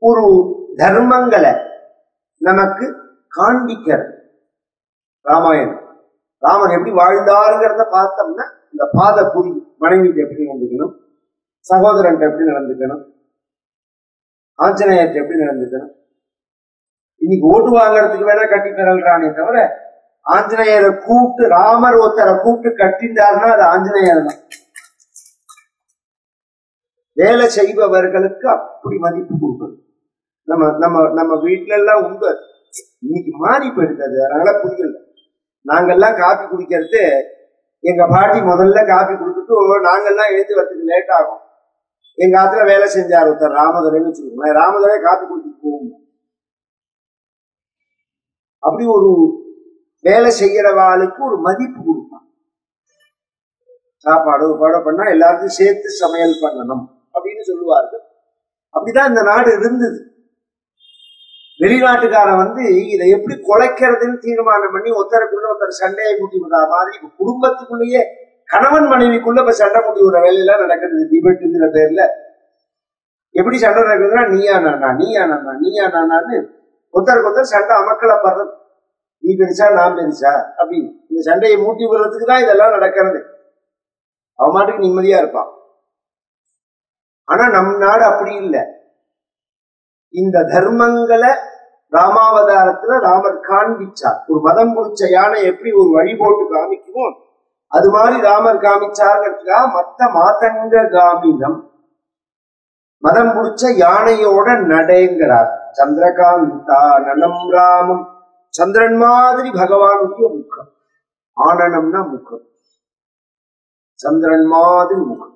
ஒரு தர்மங்களை நமக்கு காண்பிக்கிறது ராமாயணம். ராமன் எப்படி வாழ்ந்தாருங்கிறத பார்த்தோம்னா இந்த பாதை புரியும். மனைவிட்டு எப்படி நடந்துக்கணும், சகோதரன் எப்படி நடந்துக்கணும், ஆஞ்சநேயத்தை எப்படி நடந்துக்கணும். இன்னைக்கு ஓட்டு வாங்கறதுக்கு வேணா கட்டி பெறல்றானே தவிர ஆஞ்சநேயரை கூப்பிட்டு ராமர் ஒருத்தரை கூப்பிட்டு கட்டிட்டாருன்னா அது ஆஞ்சநேயர் தான். வேலை செய்பவர்களுக்கு அப்படி மதிப்பு கொடுக்கணும். நம்ம நம்ம நம்ம வீட்டுல எல்லாம் உண்டு. இன்னைக்கு மாறி போயிடுது. அதனால புரியல. நாங்கெல்லாம் காப்பி குடிக்கிறது எங்க பாட்டி முதல்ல காப்பி குடிச்சுட்டு நாங்கெல்லாம் எழுந்து வரதுக்கு லேட் ஆகும். எங்க ஆத்துல வேலை செஞ்சார் ஒருத்தர் ராமதுரைன்னு வச்சுக்கோங்க. ராமதுரை காப்பி குடிச்சுட்டு போவோம். அப்படி ஒரு வேலை செய்யறவாளுக்கு ஒரு மதிப்பு கொடுப்பான். சாப்பாடு பண்ணா எல்லாருக்கும் சேர்த்து சமையல் பண்ணணும் அப்படின்னு சொல்லுவார்கள். அப்படிதான் இந்த நாடு இருந்தது. வெளிநாட்டுக்காரன் இதை எப்படி குலைக்கிறதுன்னு தீர்மானம் பண்ணி ஒருத்தருக்குள்ள ஒருத்தர் சண்டையை மூட்டி விடுற மாதிரி குடும்பத்துக்குள்ளேயே கணவன் மனைவிக்குள்ள இப்ப சண்டை மூட்டி விடுற வேலையெல்லாம் நடக்கிறது. டிபேட்டுங்கிற பேர்ல எப்படி சண்டை நடக்குதுன்னா நீயா நானா நீயா நானா நீயா நானான்னு ஒருத்தருக்கு ஒருத்தர் சண்டை அமக்கலப்படுறது. நீ பெருசா நான் பெருசா அப்படின்னு இந்த சண்டையை மூட்டி விடுறதுக்கு தான் இதெல்லாம் நடக்கிறது. அவன் மாட்டுக்கு நிம்மதியா இருப்பான். ஆனா நம் நாடு அப்படி இல்லை. இந்த தர்மங்களை ராமாவதாரத்துல ராமர் காண்பிச்சார். ஒரு மதம் பிடிச்ச யானை எப்படி ஒரு வழி போட்டு காமிக்குமோ அது மாதிரி ராமர் காமிச்சாருங்கிறதுக்காக மத்த மாதங்க காமினம் மதம் பிடிச்ச யானையோட நடைங்கிறார். சந்திரகாந்தா நனம் ராமம். சந்திரன் மாதிரி பகவானுடைய முகம். ஆனனம்னா முகம். சந்திரன் மாதிரி முகம்.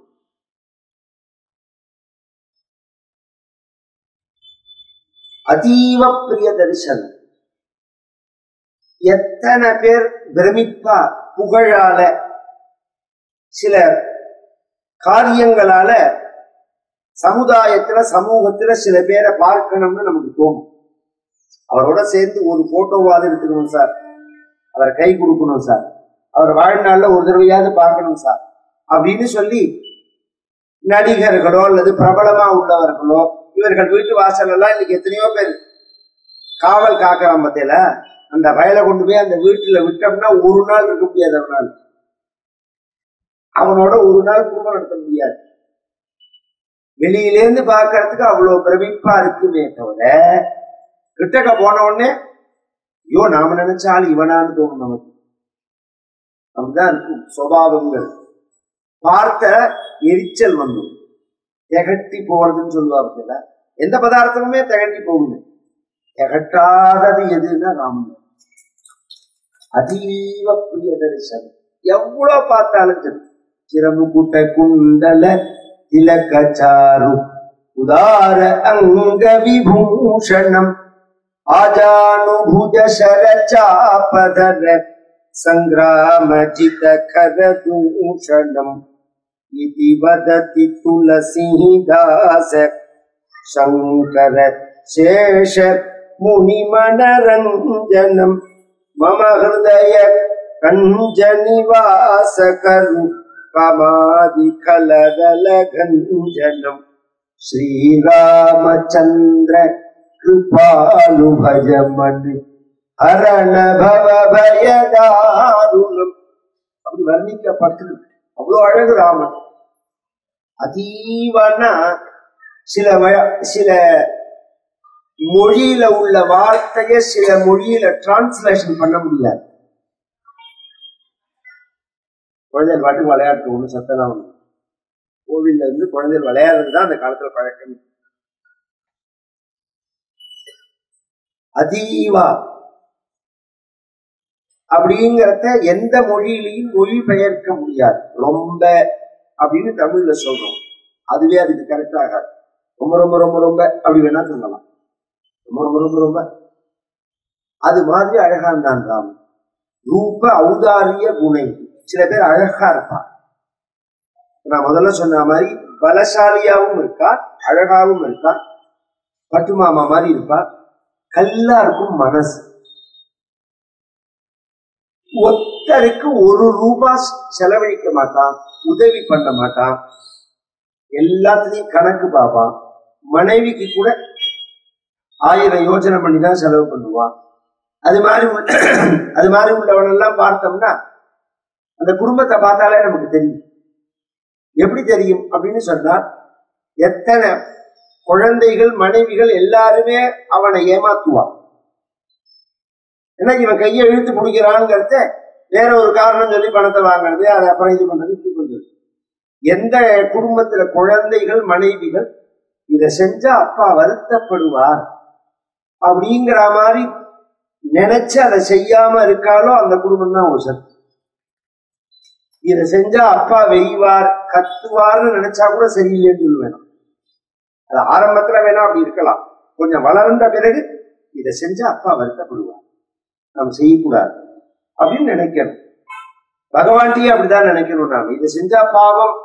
அதீவ பிரிய தரிசனம். எத்தனை பேர் பிரமிப்பா புகழால சில காரியங்களால சமுதாயத்துல சமூகத்துல சில பேரை பார்க்கணும்னு நமக்கு தோணும். அவரோட சேர்ந்து ஒரு போட்டோவாவது எடுத்துக்கணும் சார், அவரை கை கொடுக்கணும் சார், அவர் வாழ்நாள்ல ஒரு தடவையாவது பார்க்கணும் சார் அப்படின்னு சொல்லி நடிகர்களோ அல்லது பிரபலமா உள்ளவர்களோ இவர்கள் வீட்டு வாசல் எல்லாம் இன்னைக்கு எத்தனையோ பேர் காவல் காக்கலாம். பத்தியில அந்த வயலை கொண்டு போய் அந்த வீட்டுல விட்டோம்னா ஒரு நாள் இருக்க முடியாது. அவனால் அவனோட ஒரு நாள் குடும்பம் நடத்த முடியாது. வெளியிலேருந்து பார்க்கறதுக்கு அவ்வளவு பிரமிப்பா இருக்குமே தவிர கிட்டக்க போன உடனே ஐயோ நாம நினைச்சாலும் இவனான்னு தோணும் நமக்கு. அப்படிதான் இருக்கும் சுபாவங்கள். பார்த்த எரிச்சல் வந்துடும். திகட்டி போறதுன்னு சொல்லுவாங்க. எந்த பதார்த்தமுமே திகட்டி போகுது. திகட்டாதது எதுன்னா ராமன். அதீவ பிரிய தரிசனம். எவ்வளவு பார்த்தாலும் சரி. சிரமுகுட்ட குண்டல திலகச்சாரு உதார அங்க விபூஷணம் ஆஜானுபுஜ சரச்சாபதர சங்கிராம ஜித கரதூஷணம் இதி வததி துளசிதாச சங்கர சேஷ முனிமனரஞ்சனம் மம ஹிருதய கஞ்சநிவாச கரு காமாதி கலகல கஞ்சனம் ஸ்ரீராமச்சந்திர கிருபாலு பஜமன் ஹரண பவ பயதாருணம். அப்படி வர்ணிக்கப்பட்டு அவ்வளவு அழகு ராமன். அதீவனா சில மொழியில உள்ள வார்த்தைய சில மொழியில டிரான்ஸ்லேஷன் பண்ண முடியாது. குழந்தைகள் பாட்டுக்கு விளையாட்டு ஒண்ணு சத்தனா ஒண்ணு. கோவில்ல இருந்து குழந்தைகள் விளையாடுறதுதான் அந்த காலத்துல பழக்கம். அதீவா அப்படிங்கிறத எந்த மொழியிலையும் மொழி பெயர்க்க முடியாது. ரொம்ப அப்படின்னு தமிழ்ல சொல்றோம். அதுவே அதுக்கு கரெக்ட் ஆகாது. ரொம்ப ரொம்ப ரொம்ப ரொம்ப அப்படி வேணா சொல்லலாம். ரொம்ப ரொம்ப ரொம்ப ரொம்ப அது மாதிரி அழகான் தான் ராமன். ரூப ஔதாரிய குணை. சில பேர் அழகா இருப்பார். நான் முதல்ல சொன்ன மாதிரி பலசாலியாவும் இருக்கார், அழகாவும் இருக்கார். பட்டுமாமா மாதிரி இருப்பார். கல்லா இருக்கும் மனசு. ஒருத்தருக்கு ஒரு ரூபாய் செலவழிக்க மாட்டான், உதவி பண்ண மாட்டான், எல்லாத்துலயும் கணக்கு பார்ப்பான். மனைவிக்கு கூட 1000 யோசனை பண்ணி தான் செலவு பண்ணுவான். அது மாதிரி உள்ளவனெல்லாம் பார்த்தோம்னா அந்த குடும்பத்தை பார்த்தாலே நமக்கு தெரியும். எப்படி தெரியும் அப்படின்னு சொன்னா, எத்தனை குழந்தைகள் மனைவிகள் எல்லாருமே அவனை ஏமாத்துவான். ஏன்னா இவன் கையை இழுத்து பிடிக்கிறான்ங்கிறத வேற ஒரு காரணம் சொல்லி பணத்தை வாங்குறது, அதை அப்புறம் இது பண்றது, இப்படி பண்றது. எந்த குடும்பத்துல குழந்தைகள் மனைவிகள் இதை செஞ்சா அப்பா வருத்தப்படுவார் அப்படிங்கிற மாதிரி நினைச்சு அதை செய்யாம இருக்காலோ அந்த குடும்பம் தான் உசர். இதை செஞ்சா அப்பா வெய்வார் கத்துவார்னு நினைச்சா கூட சரியில்லைன்னு சொல்லுவேன். அது ஆரம்பத்துல வேணா அப்படி இருக்கலாம், கொஞ்சம் வளர்ந்த பிறகு இதை செஞ்சா அப்பா வருத்தப்படுவார், நாம் செய்யக்கூடாது அப்படின்னு நினைக்கணும். பகவான்கிட்டயே அப்படிதான் நினைக்கணும். நாம் இதை செஞ்சா பாவம்,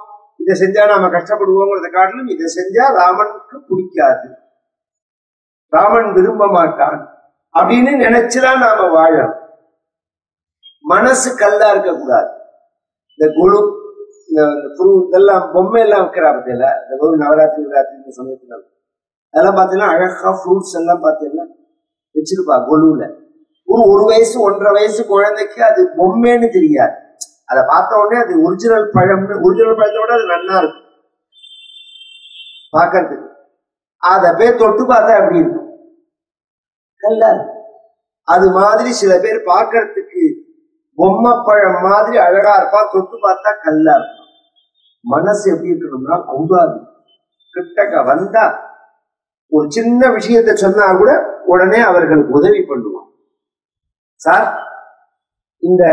இதை செஞ்சா நாம கஷ்டப்படுவோங்கிறத காட்டிலும் இதை செஞ்சா ராமனுக்கு பிடிக்காது, ராமன் விரும்ப மாட்டான் அப்படின்னு நினைச்சுதான் நாம வாழணும். மனசு கல்லா இருக்கக்கூடாது. இந்த குழு இதெல்லாம் பொம்மை எல்லாம் வைக்கிறா பத்தியில, இந்த குரு நவராத்திரி இந்த சமயத்துல அதெல்லாம் பார்த்தீங்கன்னா அழகா ஃப்ரூட்ஸ் எல்லாம் பார்த்தீங்கன்னா வச்சிருப்பா கொலுல. ஒரு வயசு 1.5 வயசு குழந்தைக்கு அது பொம்மைன்னு தெரியாது. அதை பார்த்த உடனே அது ஒரிஜினல் பழம்னு, ஒரிஜினல் பழத்தோட அது நல்லா இருக்கும் பார்க்கறதுக்கு. அதை பேர் தொட்டு பார்த்தா எப்படி இருக்கும், நல்லா இருக்கும். அது மாதிரி சில பேர் பார்க்கறதுக்கு பொம்மை பழம் மாதிரி அழகா இருப்பா, தொட்டு பார்த்தா கல்லா இருக்கும். மனசு எப்படி இருக்கணும்னா கௌதாரி, கிட்டக்க வந்தா ஒரு சின்ன விஷயத்த சொன்னா கூட உடனே அவர்களுக்கு உதவி பண்ணுவான். சார் இந்த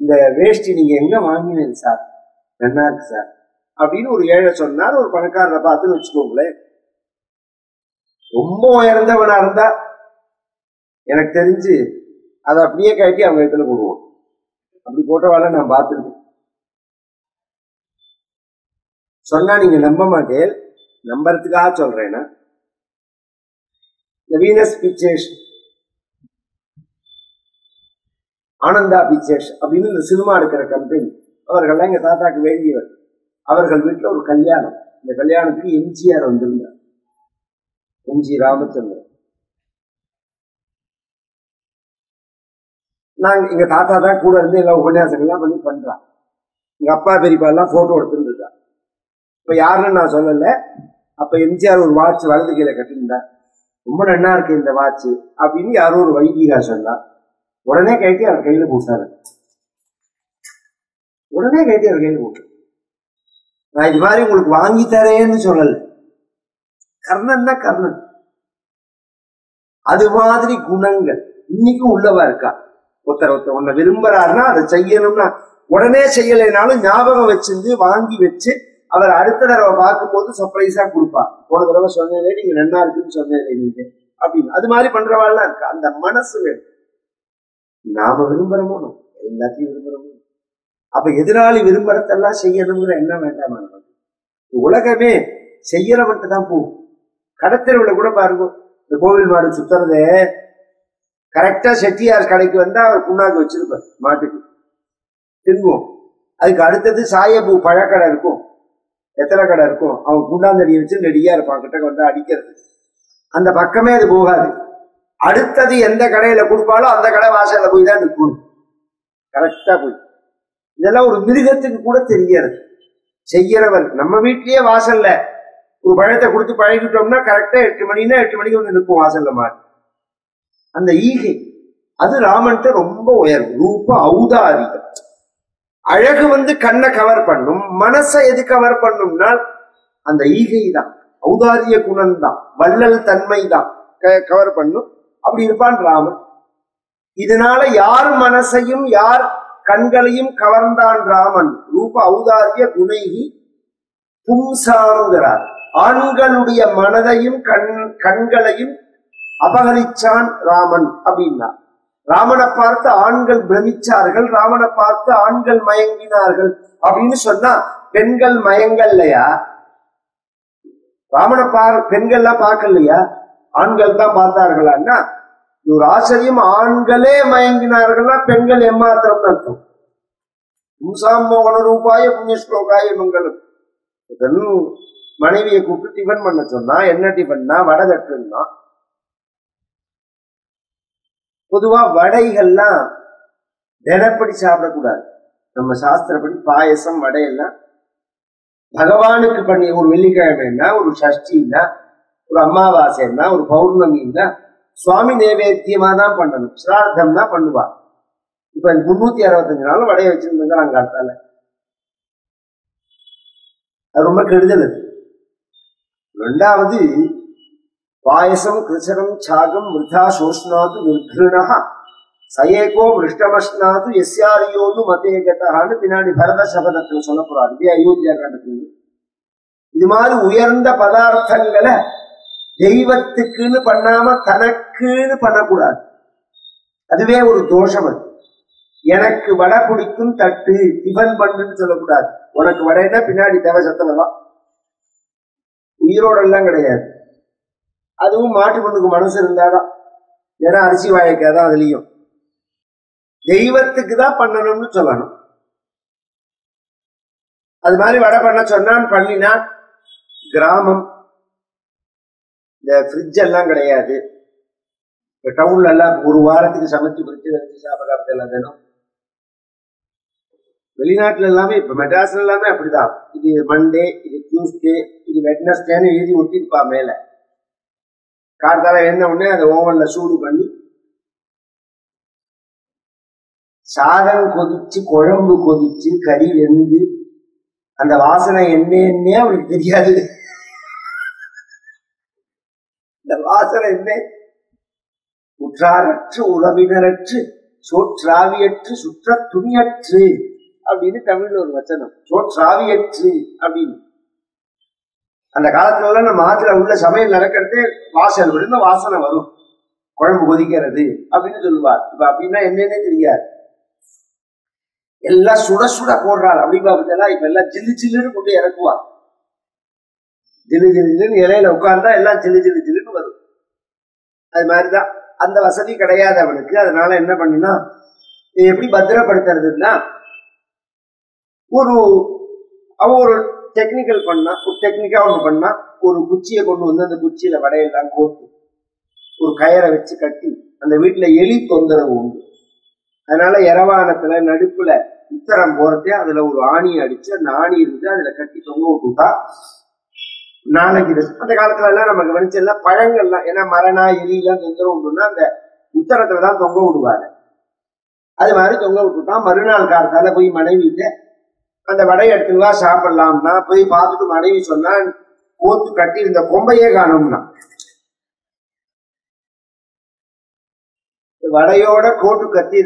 இந்த வேஷ்டி நீங்க எங்க வாங்கினீங்க சார், நல்லா இருக்கு சார் அப்படின்னு ஒரு ஏழை சொன்னார். ஒரு பணக்காரரை பார்த்துன்னு வச்சுக்கோங்களேன், ரொம்ப உயர்ந்தவனா இருந்தா எனக்கு தெரிஞ்சு அதை அப்படியே கட்டி அவங்க இடத்துல போடுவோம். அப்படி போட்டவால நான் பார்த்துருக்கேன். சொன்னா நீங்க நம்ப மாட்டேன், நம்புறதுக்காக சொல்றேன்னா, இந்த வீனஸ் பிக்சர்ஸ், ஆனந்தா பிக்சர்ஸ் அப்படின்னு இந்த சினிமா எடுக்கிற கம்பெனி, அவர்கள்லாம் எங்க தாத்தாக்கு வேண்டியவர். அவர்கள் வீட்டுல ஒரு கல்யாணம். இந்த கல்யாணத்துக்கு எம்ஜிஆர் வந்திருந்தார், எம்ஜி ராமச்சந்திரன். நாங்க எங்க தாத்தா தான் கூட இருந்து எல்லா உபன்யாசங்கள்லாம் பண்ணி பண்றான். எங்க அப்பா பெரியப்பா எல்லாம் போட்டோ எடுத்துட்டு இருக்கா. இப்ப யாருன்னு நான் சொல்லல. அப்ப எம்ஜிஆர் ஒரு வாட்ச் வலது கீழே கட்டிருந்தார். ரொம்ப நன்னா இருக்கு இந்த வாட்ச் அப்படின்னு யாரோ ஒரு வைதிகா சொன்னா, உடனே கைட்டி அவர் கையில போட்டாரு. உடனே கைட்டி அவர் கையில போட்டு, நான் இது மாதிரி உங்களுக்கு வாங்கி தரேன்னு சொல்லல. கர்ணன் தான் கர்ணன். அது மாதிரி குணங்கள் இன்னைக்கும் உள்ளவா இருக்கா. ஒருத்தர் ஒன்ன விரும்புறாருன்னா அதை செய்யணும்னா உடனே செய்யலைனாலும் ஞாபகம் வச்சிருந்து வாங்கி வச்சு அவர் அடுத்த தடவை பார்க்கும்போது சர்ப்ரைஸா கொடுப்பா. போன தடவை சொன்னேன் நீங்க நன்னா இருக்குன்னு சொன்னேன் நீங்க அப்படின்னு. அது மாதிரி பண்றவாள்லாம் இருக்கா. அந்த மனசு வேணும். நாம விரும்புறோமோ எல்லாத்தையும் விரும்புறோமோ. அப்ப எதிராளி விரும்புறதெல்லாம் செய்யணுங்கிற எண்ணம் வேண்டாமா? உலகமே செய்யறவன்ட்டு தான் போகும். கடத்தெருவுல கூட பாருங்க, இந்த கோவில் மாடு சுத்துறதே கரெக்டா செட்டியார் கடைக்கு வந்தா அவர் புண்ணாக்கு வச்சிருப்பார், மாட்டுக்கு தின்னுவோம். அதுக்கு அடுத்தது சாயப்பூ பழக்கடை இருக்கும், எத்தனை கடை இருக்கும், அவன் குண்டாந்தடியை வச்சு ரெடியா இருப்பான் கிட்ட வந்தா அடிக்கிறது. அந்த பக்கமே அது போகாது. அடுத்தது எந்த கடையில கொடுப்பாலோ அந்த கடை வாசல்ல போய் தான் நிற்கும், கரெக்டா போய். இதெல்லாம் ஒரு மிருகத்துக்கு கூட தெரியாது. செய்யறவர் நம்ம வீட்லயே வாசல்ல ஒரு பழத்தை கொடுத்து பழகிட்டோம்னா கரெக்டா 8 மணின்னா 8 மணிக்கு வந்து நிற்கும் வாசல்ல மாடு. அந்த ஈகை அது ராமன்ட்ட ரொம்ப உயர்வு. ரூப ஔதாரியம். அழகு வந்து கண்ணை கவர் பண்ணும், மனசை எது கவர் பண்ணும்னா அந்த ஈகை தான், ஔதாரிய குணம் தான், வள்ளல் தன்மை தான் கவர் பண்ணும். அப்படி இருப்பான் ராமன். இதனால யார் மனசையும் யார் கண்களையும் கவர்ந்தான் ராமன். ரூப ஔதாரிய குணைகி பும்சாங்கிறார். ஆண்களுடைய மனதையும் கண்களையும் அபகரிச்சான் ராமன் அப்படின்னா. ராமனை பார்த்து ஆண்கள் பிரமிச்சார்கள், ராமனை பார்த்து ஆண்கள் மயங்கினார்கள் அப்படின்னு சொன்னா பெண்கள் மயங்கல்லையா? ராமனை பெண்கள்லாம் பார்க்கலையா? ஆண்கள் தான் பார்த்தார்களான்னா ஒரு ஆச்சரியம். ஆண்களே மயங்கினார்கள்னா பெண்கள் எம்மாத்திரம் அர்த்தம். பும்சாம் மோகன ரூபாய புண்ணியஸ்லோகாய மங்களம். மனைவியை கூப்பிட்டு டிஃபன் பண்ண சொன்னா என்ன டிஃபன்னா வடை தட்டுன்னா பொதுவா வடைகள்லாம் தினப்படி சாப்பிடக்கூடாது. நம்ம சாஸ்திரப்படி பாயசம் வடையெல்லாம் பகவானுக்கு பண்ணி ஒரு வெள்ளிக்கிழமைன்னா, ஒரு சஷ்டின்னா, ஒரு அமாவாசைன்னா, ஒரு பௌர்ணமின்னா சுவாமி நைவேத்தியமா தான் பண்ணணும். சிரார்த்தம் தான் பண்ணுவா. இப்ப 365 நாளும் வடையை வச்சிருந்தாங்க நாங்க காலத்தால. அது ரொம்ப கெடுதல். அது ரெண்டாவது, பாயசம் கிருச்சரம் சாகம் மிருதா சோஷ்ணாது நிர்கிருணா சயேகோ மிருஷ்டமஷ்ணாது எஸ்யாரியோது மதேகத்தான்னு பின்னாடி பரத சபதத்தில் சொல்ல போறாரு. இதே அயோத்தியா காண்டத்தில் இது மாதிரி உயர்ந்த பதார்த்தங்களை தெய்வத்துக்குன்னு பண்ணாம தனக்குன்னு பண்ணக்கூடாது. அதுவே ஒரு தோஷம். அது எனக்கு வடை பிடிக்கும் தட்டு டிஃபன் பண்ணுன்னு சொல்லக்கூடாது. உனக்கு வடைன்னா பின்னாடி தேவை சத்தமெல்லாம் உயிரோடெல்லாம் கிடையாது. அதுவும் மாட்டு பொண்ணுக்கு மனசு இருந்தாதான். ஏன்னா அரிசி வாழைக்காதான் அதுலயும் தெய்வத்துக்கு தான் பண்ணணும்னு சொல்லணும். அது மாதிரி வடை பண்ண சொன்னான் பண்ணினா. கிராமம் இந்த ஃப்ரிட்ஜ் எல்லாம் கிடையாது. இப்ப டவுன்ல எல்லாம் ஒரு வாரத்துக்கு சமைச்சு பிரிச்சு வச்சு சாப்பிடறது எல்லாம் வேணும். வெளிநாட்டுல எல்லாமே இப்ப மெட்ராஸ்ல எல்லாமே அப்படிதான். இது மண்டே, இது டியூஸ்டே, இது வெட்னஸ்டேன்னு எழுதி ஒட்டிருப்பா மேல. கார்த்தால என்ன உடனே அதை ஓவன்ல சூடு பண்ணி சாதம் கொதிச்சு குழம்பு கொதிச்சு கறி வெந்து அந்த வாசனை என்னன்னே அவனுக்கு தெரியாது. இந்த வாசனை என்ன? உற்றாரற்று உறவினரற்று சோற்றாவியற்று சுற்ற துணியற்று அப்படின்னு தமிழ்ல ஒரு வச்சனம். சோற்றாவியற்று அப்படின்னு. அந்த காலத்துல எல்லாம் நம்ம ஆத்துல உள்ள சமையல் நடக்கிறதே வாசல் விழுந்த வாசனை வரும். குழம்பு கொதிக்கிறது அப்படின்னு சொல்லுவார். இப்ப அப்படின்னா என்னன்னே தெரியாது. எல்லாம் சுட சுட போடுறாள். அப்படி பார்த்தெல்லாம் இப்ப எல்லாம் ஜில்லு ஜில்லுன்னு கொண்டு இறக்குவா. ஜில்லு ஜில்லுன்னு இலையில உட்கார்ந்தா எல்லாம் ஜில்லு ஜில்லு ஜில்லுன்னு வரும். அது மாதிரிதான். அந்த வசதி கிடையாது அவனுக்கு. அதனால என்ன பண்ணினா, எப்படி பத்திரப்படுத்துறதுன்னா, அவன் ஒரு டெக்னிக்கல் பண்ணா, ஒரு டெக்னிக்கா ஒண்ணு பண்ணா, ஒரு குச்சியை கொண்டு வந்து அந்த குச்சியில வடையெல்லாம் கோர்த்து ஒரு கயரை வச்சு கட்டி, அந்த வீட்டுல எலி தொந்தரவு உண்டு. அதனால இரவானத்துல நடுப்புல உத்தரம் போறதே அதுல ஒரு ஆணி அடிச்சு, அந்த ஆணி இருந்து அதுல கட்டி தொங்க விட்டுட்டா நாளைக்கு அந்த காலத்துல எல்லாம் நமக்கு கவனிச்செல்லாம் பழங்கள்லாம், ஏன்னா மரணா எலியெல்லாம் தொந்தரவு உண்டுன்னா அந்த உத்தரத்துலதான் தொங்க விடுவாங்க. அது மாதிரி தொங்க விட்டுட்டான். மறுநாள் காலத்தால போய் மனைவிட்டு அந்த வடையை எடுத்துவா சாப்பிடலாம்னா போய் பார்த்துட்டு மனைவி சொன்னா, கோத்து கட்டி இருந்த கொம்பையே காணும்னா, வடையோட கோட்டு கட்டி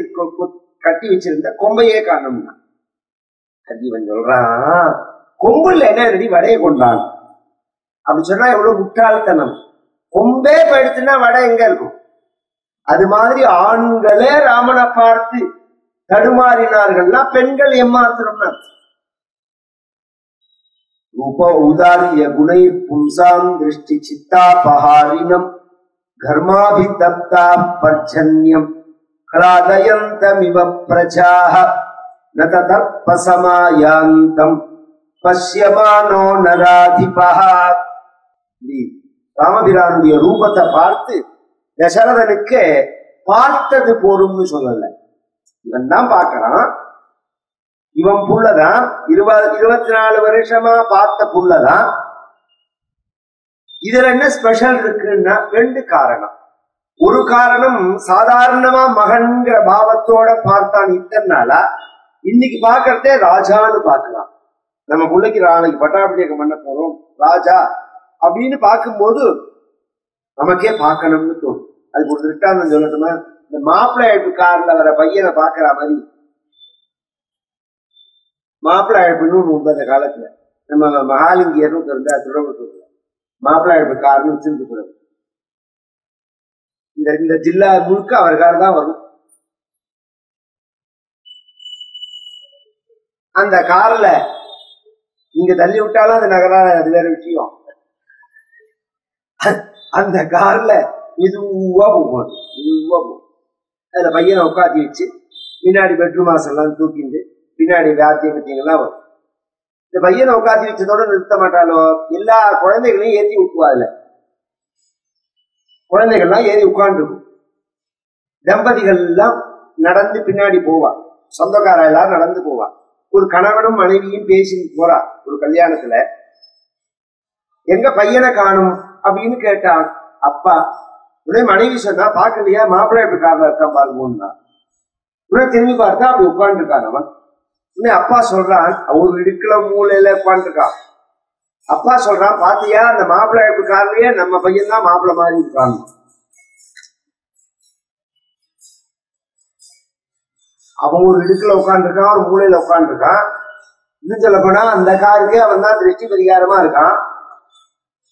வச்சிருந்த கொம்பையே காணும்னா. இவன் சொல்றான், கொம்புல என்ன ரெடி வடையை கொண்டான் அப்படி சொன்னா எவ்வளவு முட்டாள்தனம். கொம்பே படுத்துனா வடை எங்க இருக்கும்? அது மாதிரி ஆண்களே ராமனை பார்த்து தடுமாறினார்கள்னா பெண்கள் எம்மாத்திரம்னா. ரூப உதாரிய குணை பும்சாம் திருஷ்டி சித்தாபஹாரினம் கர்மாபிதப்தா பர்ஜன்யம் க்ளாதயந்தமிவ பிரஜாஹ ந ததர்ப்பசமாயாந்தம் பஷ்யமானோ நராதிபஹ. ராமபிரானுடைய ரூபத்தை பார்த்து தசரதனுக்கு பார்த்தது போரும்னு சொல்லல. இவன் தான் பார்க்கறான். இவன் புள்ளதான் 24 வருஷமா பார்த்த புள்ளதான். இதுல என்ன ஸ்பெஷல் இருக்குன்னா 2 காரணம். ஒரு காரணம், சாதாரணமா மகன்கிற பாவத்தோட பார்த்தான் இத்தனை நாளா. இன்னைக்கு பார்க்கறதே ராஜான்னு பார்க்கலாம். நம்ம பிள்ளைக்கு நாளைக்கு பட்டாபிஷேகம் பண்ண போறோம் ராஜா அப்படின்னு பார்க்கும்போது நமக்கே பார்க்கணும்னு தோணும். அதுக்கு ஒரு திருஷ்டாந்தம் சொல்லட்டுமா? இந்த மாப்பிள்ளை அழைப்பு கார்ல வர பையனை பாக்குற மாதிரி மாப்பிள்ளை அழைப்புன்னு ஒண்ணு உண்டு. அந்த காலத்துல நம்ம மகாலிங்கியர்னு இருந்தா துறவத்தூர்ல மாப்பிள்ளை அழைப்பு கார்னு வச்சிருந்து இந்த ஜில்லா முழுக்க அவர் கார் தான் வரும். அந்த கார்ல நீங்க தள்ளி விட்டாலும் அது நகராது, அது வேற விஷயம். அந்த கார்ல மெதுவா போகும். அதுல பையனை உட்காத்தி வச்சு பின்னாடி பெட்ரூம் வாசல்லாம் தூக்கிட்டு பின்னாடி வாத்தியம் கட்டிங்கெல்லாம் வரும். இந்த பையனை உட்காத்தி வச்சதோட நிறுத்த மாட்டாலோ, எல்லா குழந்தைகளையும் ஏற்றி விட்டுவா. அதுல குழந்தைகள்லாம் ஏறி உட்கார்ந்துருக்கும். தம்பதிகள் எல்லாம் நடந்து பின்னாடி போவா, சொந்தக்கார எல்லாரும் நடந்து போவா. ஒரு கணவனும் மனைவியும் பேசி போறா ஒரு கல்யாணத்துல. எங்க பையனை காணும் அப்படின்னு கேட்டான் அப்பா. உடனே மனைவி சொன்னா, பாக்கலையா மாப்பிள்ளை எப்படி காரணம் இருக்கான் பாருங்கன்னா. உடனே திரும்பி பார்த்தா அப்படி உட்கார்ந்து இருக்கான் அவன். உடனே அப்பா சொல்றான், ஒரு இடுக்கல மூலையில உட்காந்துருக்கான். அப்பா சொல்றான், பாத்தியா அந்த மாப்பிள்ளை எப்படி காரலையே நம்ம பையன் தான் மாப்பிள்ளை மாதிரி இருக்காங்க. அவன் ஒரு இடுக்குல உட்காந்துருக்கான், ஒரு மூலையில உட்காந்துருக்கான். இன்னும் சொல்ல போனா அந்த காருக்கு அவன் தான் திருஷ்டி பரிகாரமா இருக்கான்.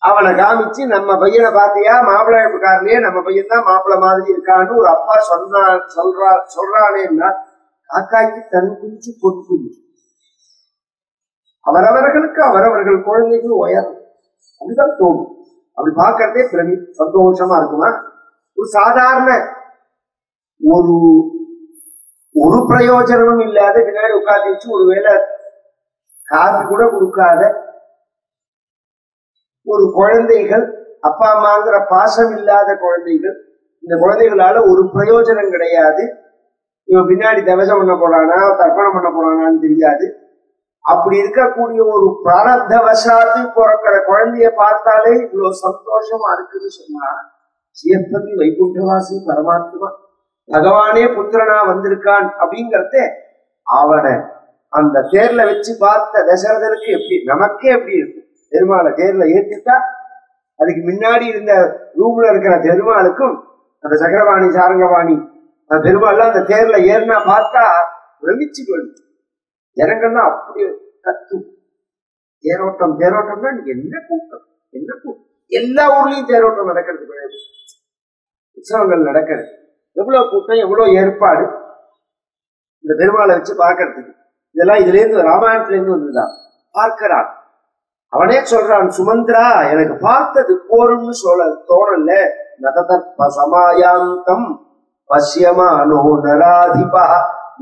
அவனை காமிச்சு நம்ம பையனை பார்த்தியா மாப்பிள்ளை காரலையே நம்ம பையன் தான் மாப்பிள்ளை மாதிரி இருக்கான்னு ஒரு அப்பா சொல்றானேன்னா காக்காய்க்கு தன் குளிச்சு பொன் குளிச்சு. அவரவர்களுக்கு அவரவர்கள் குழந்தைகள் உயரும் அப்படிதான் தோணும். அப்படி பார்க்கறதே சந்தோஷமா இருக்குமா? ஒரு சாதாரண ஒரு பிரயோஜனமும் இல்லாத பின்னாடி உட்காந்து வச்சு ஒருவேளை காப்பி கூட கொடுக்காத ஒரு குழந்தைகள், அப்பா அம்மாங்கிற பாசம் இல்லாத குழந்தைகள். இந்த குழந்தைகளால ஒரு பிரயோஜனம் கிடையாது. இவன் பின்னாடி தவசம் பண்ண போறானா தர்ப்பணம் பண்ண போறானான்னு தெரியாது. அப்படி இருக்கக்கூடிய ஒரு பிராரப்தவசாத்து பிறக்கிற குழந்தைய பார்த்தாலே இவ்வளவு சந்தோஷமா இருக்குன்னு சொன்னா, சிவப்பதி வைகுண்டவாசி பரமாத்மா பகவானே புத்திரனா வந்திருக்கான் அப்படிங்கறத அவனை அந்த தேர்ல வச்சு பார்த்த தசரதனுக்கு எப்படி, நமக்கே எப்படி இருக்கு. பெருமாளை தேர்ல ஏற்றிட்டா அதுக்கு முன்னாடி இருந்த ரூம்ல இருக்கிற பெருமாளுக்கும் அந்த சக்கரவாணி சாரங்கவாணி அந்த பெருமாள் அந்த தேர்ல ஏறினா பார்த்தா பிரமிச்சு போயிடுச்சு. ஜனங்கள்லாம் அப்படி கத்தும். தேரோட்டம் தேரோட்டம்னா என்ன கூட்டம், என்ன கூட்டம். எல்லா ஊர்லயும் தேரோட்டம் நடக்கிறது கிடையாது, உற்சவங்கள் நடக்கிறது. எவ்வளவு கூட்டம், எவ்வளவு ஏற்பாடு இந்த பெருமாளை வச்சு பார்க்கறதுக்கு. இதெல்லாம் இதுல இருந்து ராமாயணத்துல இருந்து வந்துதான் பார்க்கிறான். அவனே சொல்றான், சுமந்திரா எனக்கு பார்த்தது போரும்னு சொல்ல தோணல. நததற்ப சமாயாந்தம் பசியமானோ நராதிபா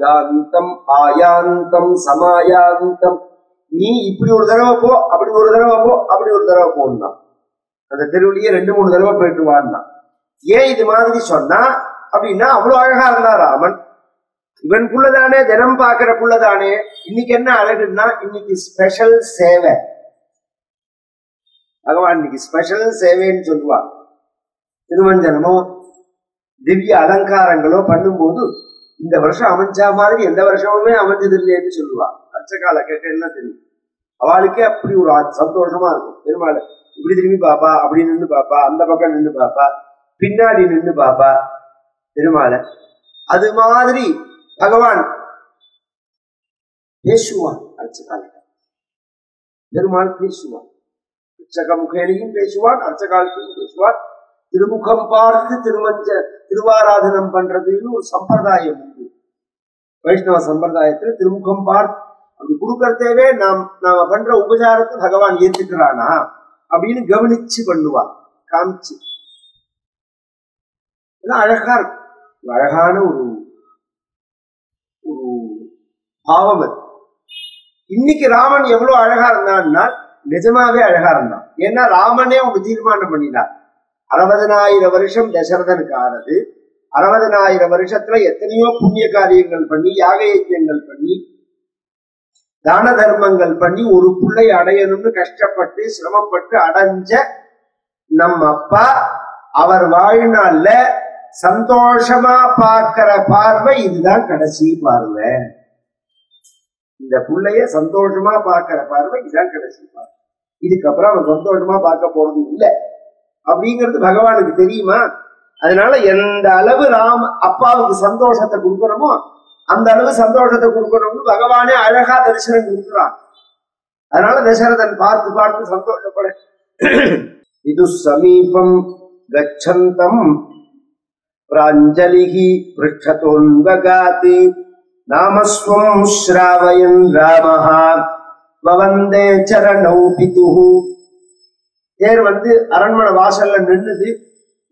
யாந்தம் ஆயாந்தம் சமாயாந்தம். நீ இப்படி ஒரு தடவை போ, அப்படி ஒரு தடவை போ, அப்படி ஒரு தடவை போனா அந்த தெருவிலேயே 2-3 தடவை போயிட்டு வான்னா. ஏன் இது மாதிரி சொன்னா அப்படின்னா, அவ்வளவு அழகா இருந்தா ராமன். இவன் புள்ளதானே, தினம் பாக்குற புள்ளதானே. இன்னைக்கு என்ன அழகுன்னா, இன்னைக்கு ஸ்பெஷல் சேவை. பகவான் இன்னைக்கு ஸ்பெஷல் சேவைன்னு சொல்லுவான். திருமஞ்சனமோ திவ்ய அலங்காரங்களோ பண்ணும்போது இந்த வருஷம் அமைஞ்சா மாதிரி எந்த வருஷமுமே அமைஞ்சது இல்லைன்னு சொல்லுவான். அச்சகால கேட்க என்ன தெரியும், அவளுக்கே அப்படி ஒரு சந்தோஷமா இருக்கும். பெருமாள் இப்படி திரும்பி பாப்பா, அப்படி நின்று பாப்பா, அந்த பக்கம் நின்று பாப்பா, பின்னாடி நின்று பாப்பா பெருமாளை. அது மாதிரி பகவான் பேசுவான். அர்ச்சகால பெருமாள் பேசுவான். அர்ச்சக முகேலையும் பேசுவான், அர்ச்சகாலத்தையும் பேசுவான். திருமுகம் பார்த்து திருவாராதனம் பண்றதுன்னு ஒரு சம்பிரதாயம் உண்டு வைஷ்ணவ சம்பிரதாயத்துல. திருமுகம் பார்த்து அப்படி கொடுக்கறதேவே நாம பண்ற உபச்சாரத்தை பகவான் ஏத்துக்கிறானா அப்படின்னு கவனிச்சு பண்ணுவான், காமிச்சு. அழகா இருக்கும், அழகான ஒரு பாவம் அது. இன்னைக்கு ராமன் எவ்வளவு அழகா இருந்தான்னா நிஜமாவே அழகா இருந்தான். ஏன்னா ராமனே ஒரு தீர்மானம் பண்ணினார். 60,000 வருஷம் தசரதனுக்கு ஆனது. 60,000 வருஷத்துல எத்தனையோ புண்ணிய காரியங்கள் பண்ணி, யாக யஜ்ஞங்கள் பண்ணி, தான தர்மங்கள் பண்ணி ஒரு புள்ளை அடையணும்னு கஷ்டப்பட்டு சிரமப்பட்டு அடைஞ்ச நம் அப்பா அவர் வாழ்நாள்ல சந்தோஷமா பார்க்கிற பார்வை இதுதான் கடைசி பார்வை. இந்த புள்ளைய சந்தோஷமா பார்க்கிற பார்வை இதுதான் கடைசி பார்வை. இதுக்கப்புறம் அவன் சந்தோஷமா பார்க்க போறது இல்லை அப்படிங்கிறது பகவானுக்கு தெரியுமா? அதனால எந்த அளவு அப்பாவுக்கு சந்தோஷத்தை கொடுக்கணுமோ அந்த அளவு சந்தோஷத்தை கொடுக்கணும்னு பகவானே அழகா தரிசனம் கொடுக்குறான். அதனால தசரதன் பார்த்து பார்த்து சந்தோஷப்பட. இது சமீபம் கச்சந்தம் பிராஞ்சலிஹி பிருஷ்டதோன்வகாதி நாமஸ்வம் ஸ்ராவயன் ராமஹா வவந்தே சரணௌ பிதுஹு. தேர் அரண்மனை வாசல்ல நின்னுது.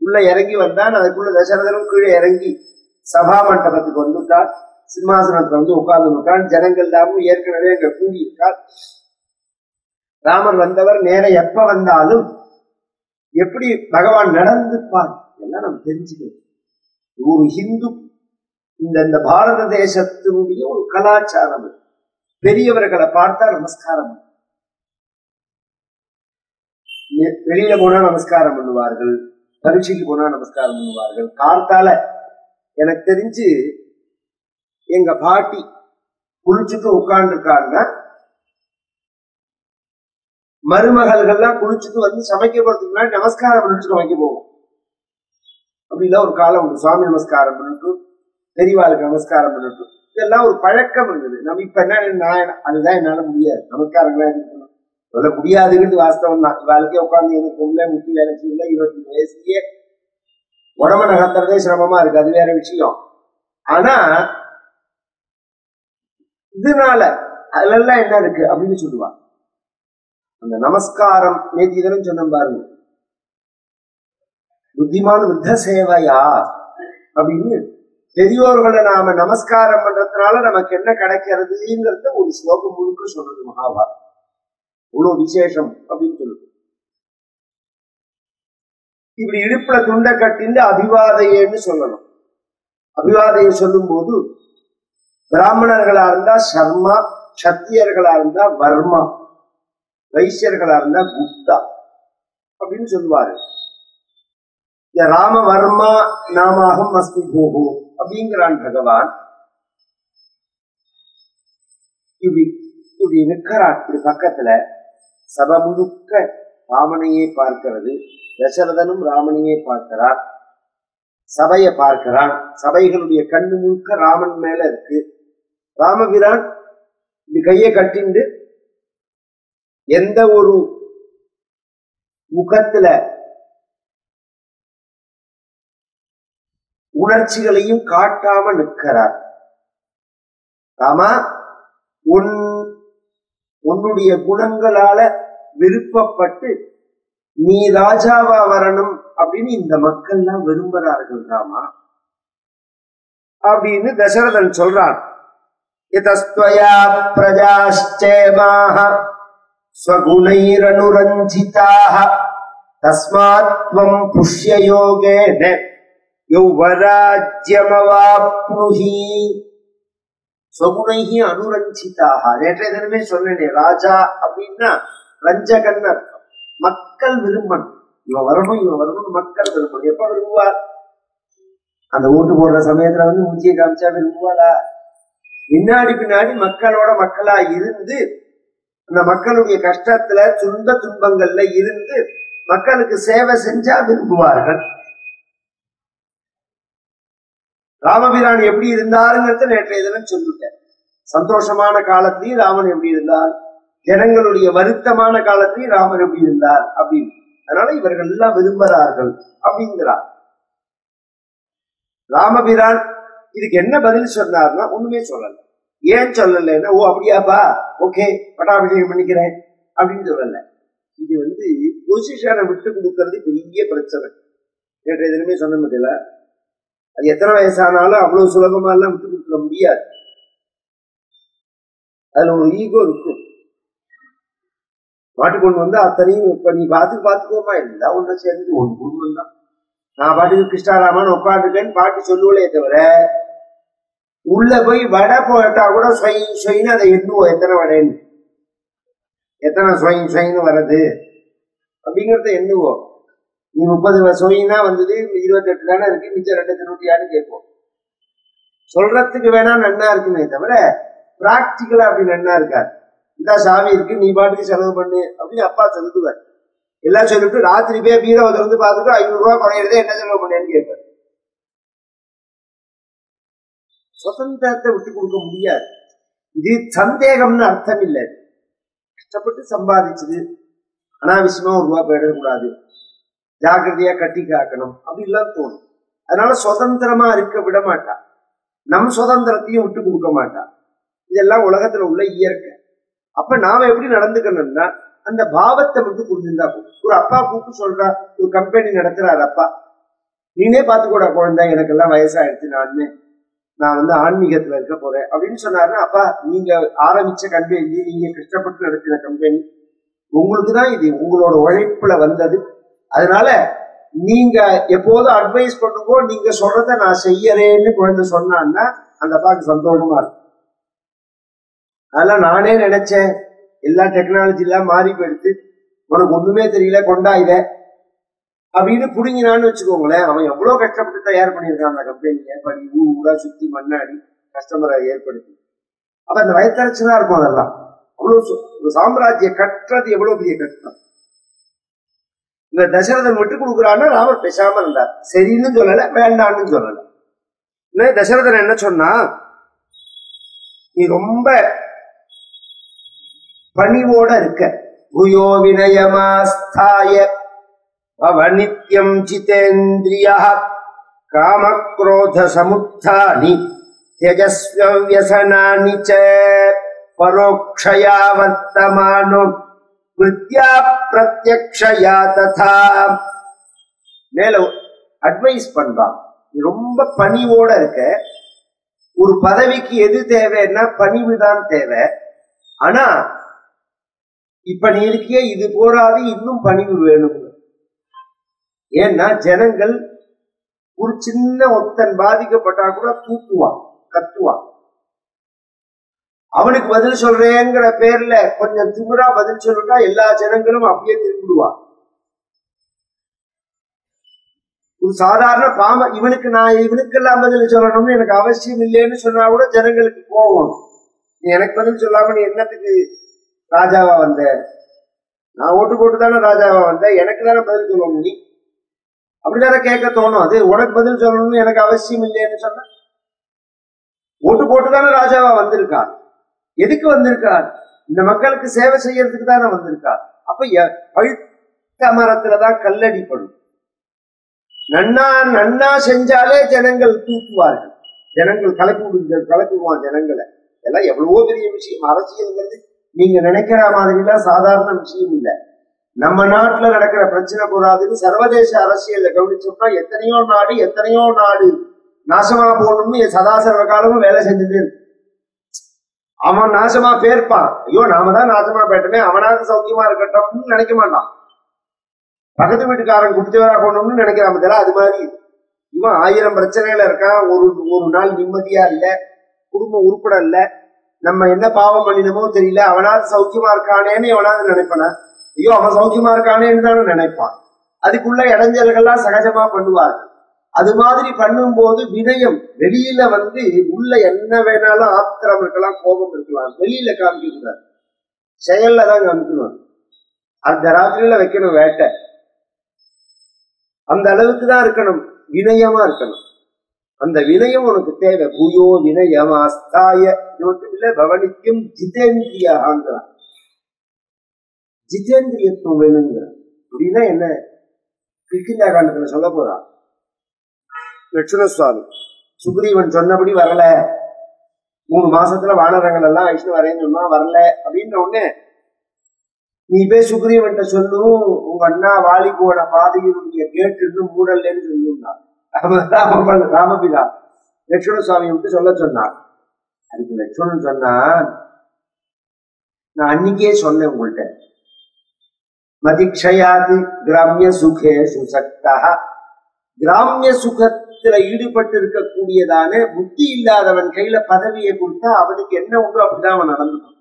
உள்ள இறங்கி வந்தான். அதுக்குள்ள தசரதனும் கீழே இறங்கி சபா மண்டபத்துக்கு வந்துட்டான். சிம்மாசனத்துல உட்கார்ந்து ஜனங்கள் எல்லாரும் ஏற்கனவே அங்க கூடியிருக்கார். ராமர் வந்தவர் நேர எப்ப வந்தாலும் எப்படி பகவான் நடந்துப்பார் எல்லாம் நம்ம தெரிஞ்சுக்கணும். ஒரு ஹிந்து இந்த பாரத தேசத்தினுடைய ஒரு கலாச்சாரம். பெரியவர்களை பார்த்தா நமஸ்காரம், வெளியில போனா நமஸ்காரம் பண்ணுவார்கள், பரீட்சைக்கு போனா நமஸ்காரம் பண்ணுவார்கள். கார்த்தால எனக்கு தெரிஞ்சு எங்க பாட்டி குளிச்சுட்டு உட்கார்ந்து இருக்காங்க, மருமகள்கள்லாம் குளிச்சுட்டு வந்து சமைக்க போறதுக்கு முன்னாடி நமஸ்காரம் பண்ணிட்டு சமைக்க போவோம். அப்படிலாம் ஒரு காலம் உண்டு. சுவாமி நமஸ்காரம் பண்ணிட்டு, பெரியவாளுக்கு நமஸ்காரம் பண்ணிட்டு, இதெல்லாம் ஒரு பழக்கம் இருந்தது. நம்ம இப்ப என்ன, அதுதான் என்னால முடியாது, நமஸ்காரங்களாம் இருக்கணும் சொல்ல முடியாதுங்கிறது வாஸ்தவம் தான். இவாளுக்கே உட்காந்து எனக்கு பொண்ணு முட்டி வேலை செய்யல, 25 வயசுலயே உடம்ப நகர்த்துறதே சிரமமா இருக்கு, அது வேற விஷயம். ஆனா இதனால அதுல என்ன இருக்கு அப்படின்னு சொல்லுவா. அந்த நமஸ்காரம் நேற்று இதெல்லாம் சொன்ன பாருங்க, புத்திமான விருத்த சேவையா அப்படின்னு பெரியோர்களை நாம நமஸ்காரம் பண்றதுனால நமக்கு என்ன கிடைக்கிறதுங்கிறத ஒரு ஸ்லோகம் முழுக்க சொல்றது மகாபாரதம். இவ்வளவு விசேஷம் அப்படின்னு சொல்லுது. இப்படி இடுப்புல துண்டை கட்டின்னு அபிவாதையன்னு சொல்லணும். அபிவாதையை சொல்லும் போது பிராமணர்களா இருந்தா சர்மா, சத்தியர்களா இருந்தா வர்மா, வைசியர்களா இருந்தா குப்தா அப்படின்னு சொல்லுவாரு. இந்த ராமவர்மா நாமாகம் அஸ்மி போகோ அப்படிங்கிறான் பகவான். இப்படி இப்படி நிற்கிறான். இப்படி பக்கத்துல சபை முழுக்க ராமனையே பார்க்கிறது. தசரதனும் ராமனையே பார்க்கிறான், சபையை பார்க்கிறான். சபைகளுடைய கண்ணு முழுக்க ராமன் மேல இருக்கு. ராமபிரான் இப்படி கையை கட்டிண்டு எந்த ஒரு முகத்துல உணர்ச்சிகளையும் காட்டாம நிற்கிறார். ராமா, உன்னுடைய குணங்களால விருப்பப்பட்டு நீ ராஜாவா வரணும் அப்படின்னு இந்த மக்கள்லாம் விரும்புறார்கள் ராமா அப்படின்னு தசரதன் சொல்றான். யதஸ்த்வயா பிரஜாஸ்சேமாஹ ஸ்வகுணைரனுரஞ்சிதாஹ தஸ்மாத் த்வம் புஷ்ய யோகேன யௌவராஜ்யமவாப்னுஹி ஸ்வகுணைஹி அனுரஞ்சிதாஹ. நேற்றைய தினமே சொன்னேனே, ராஜா அப்படின்னா ரஞ்சகன் அர்த்தம். மக்கள் விரும்பணும், இவன் வரணும் இவன் வரணும், மக்கள் விரும்பணும். எப்ப விரும்புவார்? அந்த ஓட்டு போடுற சமயத்துல வந்து மூச்சியை காமிச்சா விரும்புவாளா? பின்னாடி பின்னாடி மக்களோட மக்களா இருந்து அந்த மக்களுடைய கஷ்டத்துல துன்ப துன்பங்கள்ல இருந்து மக்களுக்கு சேவை செஞ்சா விரும்புவார்கள். ராமபிரான் எப்படி இருந்தாருங்கிறத நேற்றைய தினம் சொல்லிட்டேன். சந்தோஷமான காலத்திலையும் ராமன் எப்படி இருந்தார், ஜனங்களுடைய வருத்தமான காலத்திலையும் ராமன் எப்படி இருந்தார் அப்படின்னு. அதனால இவர்கள் எல்லாம் விரும்புகிறார்கள் அப்படிங்கிறார். ராமபிரான் இதுக்கு என்ன பதில் சொன்னார்னா ஒண்ணுமே சொல்லல. ஏன் சொல்லலைன்னா, ஓ அப்படியாப்பா, ஓகே பட்டாபிஷேகம் பண்ணிக்கிறேன் அப்படின்னு சொல்லல. இது வந்து பொசிஷனை விட்டு கொடுக்கறது பெரிய பிரச்சனை. நேற்றைய தினமே சொன்ன பதில, அது எத்தனை வயசானாலும் அவ்வளவு சுலபமா எல்லாம் விட்டு கொடுக்க முடியாது. அதுல ஒரு ஈகோ இருக்கும். மாட்டுக்கொண்டு வந்து அத்தனையும் இப்ப நீ பாத்துக்கோமா, எல்லாம் ஒண்ணு சேர்ந்து ஒரு குடும்பம் தான். நான் பாட்டுக்கு கிருஷ்ணாராமன் உட்காந்துருக்கேன்னு பாட்டு சொல்லுவலே தவிர, உள்ள போய் வடை போட்டா கூட சொயின்னு அதை எண்ணுவோம், எத்தனை வடைன்னு, எத்தனை சொயின்னு வர்றது அப்படிங்கிறத எண்ணுவோம். நீ 30 சொயின்னா வந்தது, 28 தானே இருக்கு, மிச்சம் 2 திருட்டியான்னு கேட்போம். சொல்றதுக்கு வேணா நன்னா இருக்குமே தவிர பிராக்டிக்கலா அப்படி நன்னா இருக்காது. இந்த சாவி இருக்கு, நீ பாட்டுக்கு செலவு பண்ணு அப்படின்னு அப்பா சொல்லிடுவார். எல்லாம் சொல்லிட்டு ராத்திரி போய் பீரோ வந்து பார்த்துட்டு 500 ரூபாய் குறையிறதே என்ன செலவு பண்ணேன்னு கேட்பார். சுதந்திரத்தை விட்டு கொடுக்க முடியாது. இது சந்தேகம்னு அர்த்தம் இல்லை. கஷ்டப்பட்டு சம்பாதிச்சது அனாவசியமா 1 ரூபாய் போயிடக்கூடாது, ஜாக்கிரதையா கட்டி காக்கணும் அப்படின்லாம் தோணும். அதனால சுதந்திரமா இருக்க விட மாட்டா, நம் சுதந்திரத்தையும் விட்டு கொடுக்க மாட்டா. இதெல்லாம் உலகத்துல உள்ள இயற்கை. அப்ப நாம எப்படி நடந்துக்கணும்னா, அந்த பாவத்தை மட்டும் புரிஞ்சுருந்தா போதும். ஒரு அப்பா கூப்பிட்டு சொல்றா, ஒரு கம்பெனி நடத்துறாரு அப்பா, நீனே பார்த்துக்கூட குழந்தை, எனக்கு எல்லாம் வயசாயிடுச்சு, நான் வந்து ஆன்மீகத்துல இருக்க போறேன் அப்படின்னு சொன்னாருன்னா, அப்பா நீங்க ஆரம்பிச்ச கம்பெனி, நீங்க கஷ்டப்பட்டு நடத்தின கம்பெனி, உங்களுக்கு தான் இது உங்களோட உழைப்புல வந்தது, அதனால நீங்க எப்போதும் அட்வைஸ் பண்ணுங்கோ, நீங்க சொல்றத நான் செய்யறேன்னு குழந்தை சொன்னான்னா அந்த அப்பாவுக்கு சந்தோஷமா இருக்கும். அதெல்லாம் நானே நினைச்சேன், எல்லா டெக்னாலஜி எல்லாம் மாறி போயிடுத்து, உனக்கு ஒண்ணுமே தெரியல கொண்டா இத அப்படின்னு புடுங்கினான்னு வச்சுக்கோங்களேன். அவன் எவ்வளவு கஷ்டப்பட்டு தயார் பண்ணியிருக்கான் அந்த கம்பெனியை, படி ஊரா சுத்தி மண்ணாடி கஸ்டமரை ஏற்படுத்தி. அப்ப அந்த வயத்தரச்சுதான் இருக்கும். அதெல்லாம் அவ்வளவு சாம்ராஜ்ய கட்டுறது எவ்வளவு பெரிய கஷ்டம். இந்த தசரதன் விட்டு கொடுக்குறான்னா ராமர் பேசாம இருந்தார். சரின்னு சொல்லல, வேண்டான்னு சொல்லல. தசரதன் என்ன சொன்னா, நீ ரொம்ப பணிவோட இருக்க, பூயோ வினயமாஸ்தாய அவநித்யம் ஜிதேந்திரியா காமக்ரோத சமுத்தானி த்யஜஸ்வ்யசனானி ச பரோக்ஷயா வர்த்தமானோ வித்யா பிரத்யக்ஷயா ததா. மேல அட்வைஸ் பண்றான், நீ ரொம்ப பணிவோட இருக்க. ஒரு பதவிக்கு எது தேவைன்னா பணிவுதான் தேவை. ஆனா இப்ப நீ இருக்கிய இது போராது, இன்னும் பணிவு வேணும். ஏன்னா ஜனங்கள் ஒரு சின்ன ஒருத்தன் பாதிக்கப்பட்டா கூட தூக்குவான், கத்துவான். அவனுக்கு பதில் சொல்றேங்கிற பேர்ல கொஞ்சம் திமிரா பதில் சொல்லிட்டா எல்லா ஜனங்களும் அப்படியே திரும்பிடுவான். ஒரு சாதாரண பாம இவனுக்கு நான் இவனுக்கெல்லாம் பதில் சொல்லணும்னு எனக்கு அவசியம் இல்லைன்னு சொன்னா கூட ஜனங்களுக்கு கோபம். நீ எனக்கு பதில் சொல்லாம நீ என்னத்துக்கு ராஜாவா வந்த? நான் ஓட்டு போட்டு தானே ராஜாவா வந்தேன், எனக்கு தானே பதில் சொல்லணும். நீ அப்படித்தானே கேட்க தோணும். அது உனக்கு பதில் சொல்லணும்னு எனக்கு அவசியம் இல்லைன்னு சொன்ன, ஓட்டு போட்டுதானே ராஜாவா வந்திருக்கார். எதுக்கு வந்திருக்கார்? இந்த மக்களுக்கு சேவை செய்யறதுக்கு தானே வந்திருக்கார். அப்ப பழுத்த மரத்துலதான் கல்லடிப்படும். நன்னா நன்னா செஞ்சாலே ஜனங்கள் தூக்குவார்கள், ஜனங்கள் கலக்குவான் ஜனங்களை. எல்லாம் எவ்வளவோ பெரிய விஷயம். அரசியல்ங்கிறது நீங்க நினைக்கிற மாதிரி எல்லாம் சாதாரண விஷயம் இல்லை. நம்ம நாட்டுல நடக்கிற பிரச்சனை போறாதுன்னு சர்வதேச அரசியல கவனிச்சோம்னா எத்தனையோ நாடு நாசமா போகணும்னு சதாசர்வ காலமும் வேலை செஞ்சுட்டு இருக்கு. அவன் நாசமா பேர்ப்பான், ஐயோ நாம தான் நாசமா போயிட்டோமே, அவனாவது சௌக்கியமா இருக்கட்டும்னு நினைக்க மாட்டான். பக்கத்து வீட்டுக்காரன் குடிச்சவரா போகணும்னு நினைக்கிறான். அது மாதிரி இவன் 1000 பிரச்சனையில இருக்கான். ஒரு நாள் நிம்மதியா இல்ல, குடும்பம் உருப்பட இல்ல, நம்ம என்ன பாவம் பண்ணினமோ தெரியல, அவனாவது சௌக்கியமா இருக்கானேன்னு எவனாவது நினைப்பான? ஐயோ அவன் சௌக்கியமா இருக்கானேன்னு தானே நினைப்பான். அதுக்குள்ள இடைஞ்சல்கள்லாம் சகஜமா பண்ணுவார்கள். அது மாதிரி பண்ணும் போது வினயம் வெளியில உள்ள என்ன வேணாலும் ஆத்திரம் இருக்கலாம், கோபம் இருக்கலாம், வெளியில காமிக்க கூடாது, செயல்ல தான் காமிக்கணும். அந்த ராத்திரியில வைக்கணும் வேட்டை, அந்த அளவுக்கு தான் இருக்கணும், வினயமா இருக்கணும். அந்த வினயம் உனக்கு தேவை. பூயோ வினயம் ஆஸ்தாய, இது மட்டும் இல்ல பவனிக்கும் ஜிதேந்திரியாங்கிறான். ஜிதேந்திரியத்துவம் வேணுங்கிற அப்படின்னா என்ன? கிஷ்கிந்தா காண்டத்துல சொல்ல போறான் லட்சுமண சுவாமி. சுக்ரீவன் சொன்னபடி வரல, 3 மாசத்துல வானரங்கள் எல்லாம் வைஷ்ணவ வரேன்னு சொன்னா வரல அப்படின்ற உடனே நீ போய் சுக்ரீவன்ட்ட சொல்லும், உங்க அண்ணா வாலிபோட பாதையினுடைய கேட்டு இன்னும் மூடல்லன்னு சொல்லுன்னா ராமபிதா லட்சுமண சுவாமியை விட்டு சொல்ல சொன்னான். அதுக்கு லட்சுமணன் சொன்னா, நான் அன்னைக்கே சொன்னேன் உங்கள்கிட்ட, மதிக்ஷயாது கிராமிய சுகே சுசக்தா, கிராமிய சுகத்துல ஈடுபட்டு இருக்கக்கூடியதான புத்தி இல்லாதவன் கையில பதவியை கொடுத்தா அவனுக்கு என்ன உண்டோ அப்படிதான் அவன் நடந்துடும்.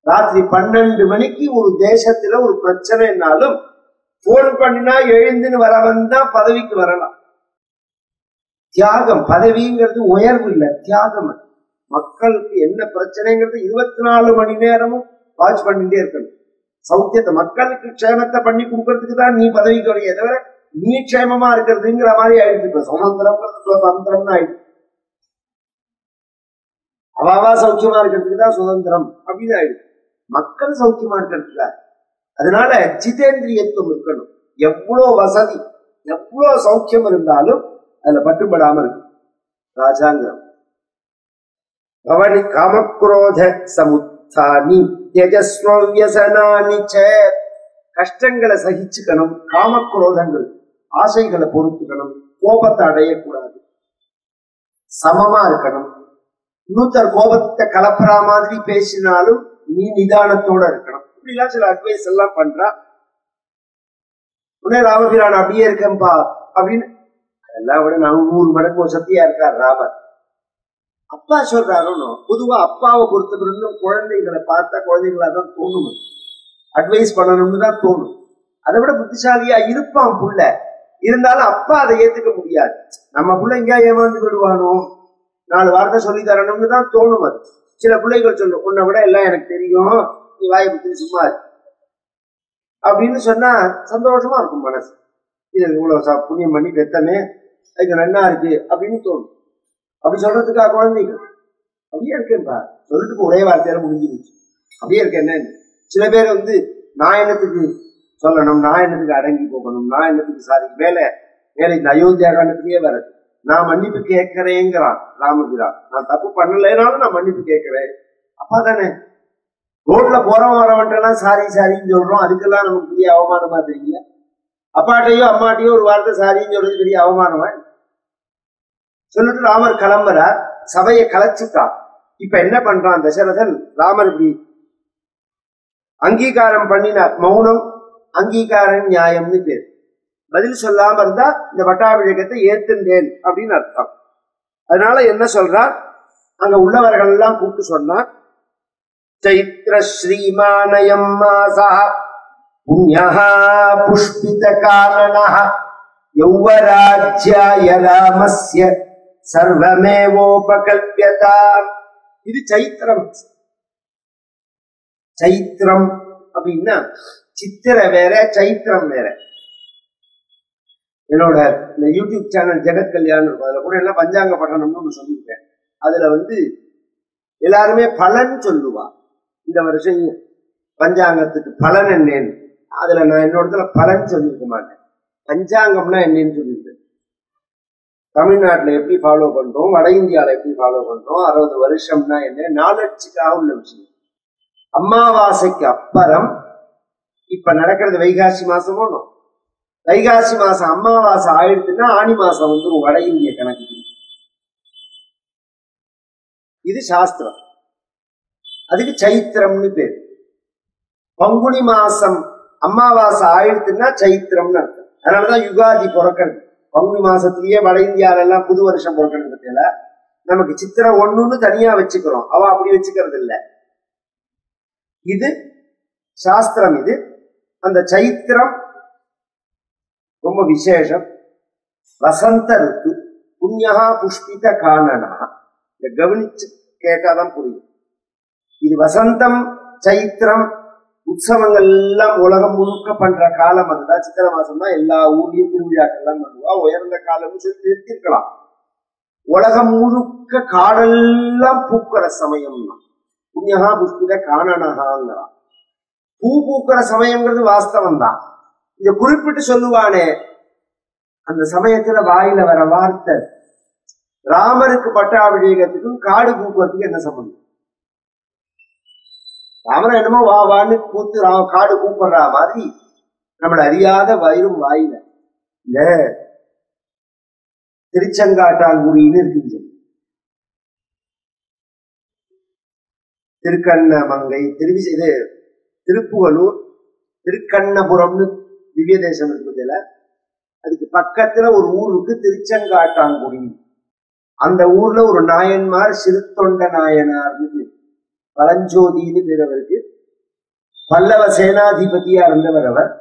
ராத்திரி 12 மணிக்கு ஒரு தேசத்துல ஒரு பிரச்சனைனாலும் போன் பண்ணினா எழுந்துன்னு வரவன் தான் பதவிக்கு வரலாம். தியாகம், பதவிங்கிறது உயர்வு இல்லை, தியாகம். மக்களுக்கு என்ன பிரச்சனைங்கிறது 24 மணி நேரமும் வாட்ச் பண்ணிட்டே இருக்கணும். சௌக்கியத்தை மக்களுக்கு க்ஷேமத்தை பண்ணி கொடுக்கறதுக்கு தான் நீ பதவிக்கு வரைய, தவிர நீ க்ஷேமமா இருக்கிறதுங்கிற மாதிரி ஆயிடுச்சு. இப்ப சுதந்திரம்னு ஆயிடுச்சு. அவாவா சௌக்கியமா இருக்கிறதுக்கு தான் சுதந்திரம் அப்படின்னு ஆயிடுச்சு. மக்கள் சௌக்கியமா இருக்கிறதுக்கு. அதனால ஜிதேந்திரியத்துவம் இருக்கணும். எவ்வளவு வசதி, எவ்வளவு சௌக்கியம் இருந்தாலும் அதுல பட்டுப்படாம இருக்கு. ராஜாங்கம் பவனி காமக்ரோத சமுத்தானி த்யஜஸ்வவ்யசனானி ச, கஷ்டங்களை சகிச்சுக்கணும், காமக்ரோதங்கள் ஆசைகளை பொறுத்துக்கணும், கோபத்தை அடையக்கூடாது, சமமா இருக்கணும். இன்னொருத்தர் கோபத்தை கலப்புற மாதிரி பேசினாலும் நீ நிதானத்தோட இருக்கணும். இப்படிலாம் சில அட்வைஸ் எல்லாம் பண்றா. உடனே ராமபிரான் அப்படியே இருக்கேன்பா அப்படின்னு. அதெல்லாம் விட 100 மடங்கு சக்தியா இருக்கார் ராமர். அப்பா சொல்றாருன்னு பொதுவா அப்பாவை பொறுத்தவரைக்கும் குழந்தைகளை பார்த்தா குழந்தைகளா தான் தோணும், அட்வைஸ் பண்ணணும்னு தான் தோணும். அதை விட புத்திசாலியா இருப்பான் புள்ள, இருந்தாலும் அப்பா அதை ஏத்துக்க முடியாது. நம்ம புள்ள எங்கேயா ஏமாந்து விடுவானோ, 4 வார்த்தை சொல்லி தரணும்னு தான் தோணும். அது சில பிள்ளைகள் சொல்லும், உன்னை விட எல்லாம் எனக்கு தெரியும், நீ வாயை பத்தி சும்மா அப்படின்னு சொன்னா சந்தோஷமா இருக்கும் மனசு. இது இவ்வளவு புண்ணியம் பண்ணி பெத்தமே, அதுக்கு நன்னா இருக்கு அப்படின்னு தோணும். அப்படி சொல்றதுக்கா குழந்தைகள்? அப்படியே இருக்கேன்பா சொல்லிட்டு ஒரே வார்த்தையால முடிஞ்சு போச்சு. அப்படியே இருக்க என்ன? சில பேர் நான் என்னத்துக்கு சொல்லணும், நான் என்னத்துக்கு அடங்கி போகணும், நான் என்னத்துக்கு சாரி வேலை இந்த அயோத்தியா காண்டத்திலேயே வருது. நான் மன்னிப்பு கேட்கிறேங்கிறான் ராமபிரான். நான் தப்பு பண்ணலைனாலும் நான் மன்னிப்பு கேட்கிறேன். அப்பா தானே. ரோட்ல போறவன் வரவன்ட்டெல்லாம் சாரி சாரின்னு சொல்றோம், அதுக்கெல்லாம் நமக்கு பெரிய அவமானமா தெரியல. அப்பாட்டையோ அம்மாட்டையோ ஒரு வார்த்தை சாரின்னு சொல்றது பெரிய அவமானமா? சொல்லிட்டு ராமர் கிளம்புறார், சபையை கலைச்சுட்டான். இப்ப என்ன பண்றான் தசரதன்? ராமர் இப்படி அங்கீகாரம் பண்ணினார். மௌனம் அங்கீகாரம் நியாயம்னு பேர். பதில் சொல்லாம இருந்தா இந்த பட்டாபிஷேகத்தை ஏத்துண்டேன் அப்படின்னு அர்த்தம். அதனால என்ன சொல்றார், அங்க உள்ளவர்கள் எல்லாம் கூப்பிட்டு சொன்னார், சைத்ர ஸ்ரீமானயம் மாசா புண்ணியஹ புஷ்பித காரணஹ யௌவராஜ்யாய ராமஸ்ய சர்வமேவோபகல்ப்யதாம். இது சைத்திரம். சைத்திரம் அப்படின்னா சித்திர வேற, சைத்திரம் வேற. என்னோட இந்த யூடியூப் சேனல் ஜெகத் கல்யாணம் இருக்கும், அதுல கூட எல்லாம் பஞ்சாங்க பட்டணம்னு ஒன்று சொல்லியிருக்கேன். அதுல எல்லாருமே பலன் சொல்லுவா. இந்த வருஷம் பஞ்சாங்கத்துக்கு பலன் என்னன்னு, அதுல நான் என்னோட பலன் சொல்லியிருக்க மாட்டேன். பஞ்சாங்கம்னா என்னன்னு சொல்லியிருக்கேன். தமிழ்நாட்டுல எப்படி ஃபாலோ பண்றோம், வட இந்தியாவில எப்படி ஃபாலோ பண்றோம், 60 வருஷம்னா என்ன, நாலட்சிக்காக உள்ள விஷயம். அமாவாசைக்கு அப்புறம் இப்ப நடக்கிறது வைகாசி மாசம் ஒண்ணும். வைகாசி மாசம் அமாவாசை ஆயிடுச்சுன்னா ஆணி மாசம் வட இந்திய கணக்கு. இது சாஸ்திரம். அதுக்கு சைத்திரம்னு பேர். பங்குனி மாசம் அமாவாசை ஆயிடுச்சுன்னா சைத்திரம்னு அர்த்தம். அதனாலதான் யுகாதி பிறக்கிறது பங்குனி மாசத்திலேயே. வட இந்தியாவில எல்லாம் புது வருஷம் பிறக்கிறது பத்தியில நமக்கு சித்திரை 1ன்னு தனியா வச்சுக்கிறோம், அவ அப்படி வச்சுக்கிறது இல்லை. இது சாஸ்திரம். இது அந்த சைத்திரம் ரொம்ப விசேஷம். வசந்த ருத்து. புண்ணியஹா புஷ்பித காணனா. இதை கவனிச்சு கேட்டாதான் புரியும். இது வசந்தம், சைத்திரம், உற்சவங்கள் எல்லாம் உலகம் முழுக்க பண்ற காலம். அதுதான் சித்திரை மாசம் தான் எல்லா ஊர்லயும் திருவிழாக்கள் எல்லாம் பண்ணுவா. உயர்ந்த காலம்னு சொல்லி நிறுத்திருக்கலாம். உலகம் முழுக்க காடெல்லாம் பூக்கிற சமயம் தான் புண்ணியஹா புஷ்பித காணனஹாங்கிறான். பூ பூக்கிற சமயங்கிறது வாஸ்தவம் தான். இத குறிப்பிட்டு சொல்லுவானே, அந்த சமயத்துல வாயில வர வார்த்தை, ராமருக்கு பட்டாபிஷேகத்துக்கும் காடு பூக்குறதுக்கு என்ன சம்பந்தம்? ராமர் என்னமோ வா வான்னு கூத்து காடு கூப்பிடுறா மாதிரி நம்மள அறியாத வயிறும் வாயில. இந்த திருச்செங்காட்டாங்குடின்னு இருக்குங்க, திருக்கண்ணமங்கை, இது திருப்புவலூர், திருக்கண்ணபுரம்னு திவ்ய தேசம் இருக்குதுல, அதுக்கு பக்கத்துல ஒரு ஊர் இருக்கு திருச்செங்காட்டாங்குடி. அந்த ஊர்ல ஒரு நாயன்மார் சிறுத்தொண்ட நாயனார்னு பரஞ்சோதின்னு பேர் அவருக்கு. பல்லவ சேனாதிபதியா இருந்தவர் அவர்.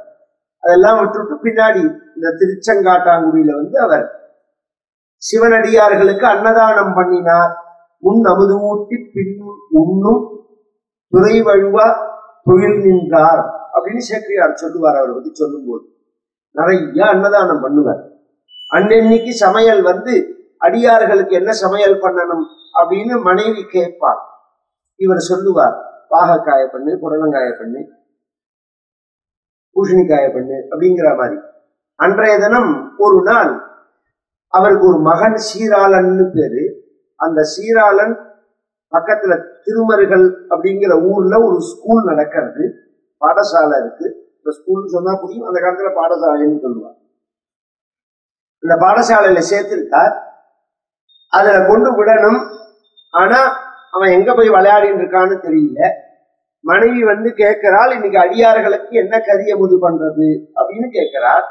அதெல்லாம் விட்டுவிட்டு பின்னாடி இந்த திருச்செங்காட்டாங்குடியில அவர் சிவனடியார்களுக்கு அன்னதானம் பண்ணினார். முன் அமுது ஊட்டி பின் உண்ணும் துறை வழுவா தொழில் நின்றார் அப்படின்னு சேக்கிரியார் சொல்லுவார். அவரை பத்தி சொல்லும் போது நிறைய அன்னதானம் பண்ணுவார். அன்னன்னைக்கு சமையல் அடியார்களுக்கு என்ன சமையல் பண்ணணும் அப்படின்னு மனைவி கேட்பார். இவர் சொல்லுவார், பாகக்காய பண்ணு, புடலங்காய பண்ணு, பூசணிக்காய பண்ணு அப்படிங்கிற மாதிரி. அன்றைய தினம் ஒரு நாள் அவருக்கு ஒரு மகன் சீராளன்னு பேரு. அந்த சீராளன் பக்கத்துல திருமருகல் அப்படிங்கிற ஊர்ல ஒரு ஸ்கூல் நடக்கிறது, பாடசாலை இருக்கு. இந்த ஸ்கூல் சொன்னா புரியும், அந்த காலத்துல பாடசாலைன்னு சொல்லுவாங்க. இந்த பாடசாலையில சேர்த்திருக்கார். அதுல கொண்டு விடணும். ஆனா அவன் எங்க போய் விளையாடிட்டு இருக்கான்னு தெரியல. மனைவி கேட்கிறாள், இன்னைக்கு அடியார்களுக்கு என்ன கரியமுது பண்றது அப்படின்னு கேட்கிறார்.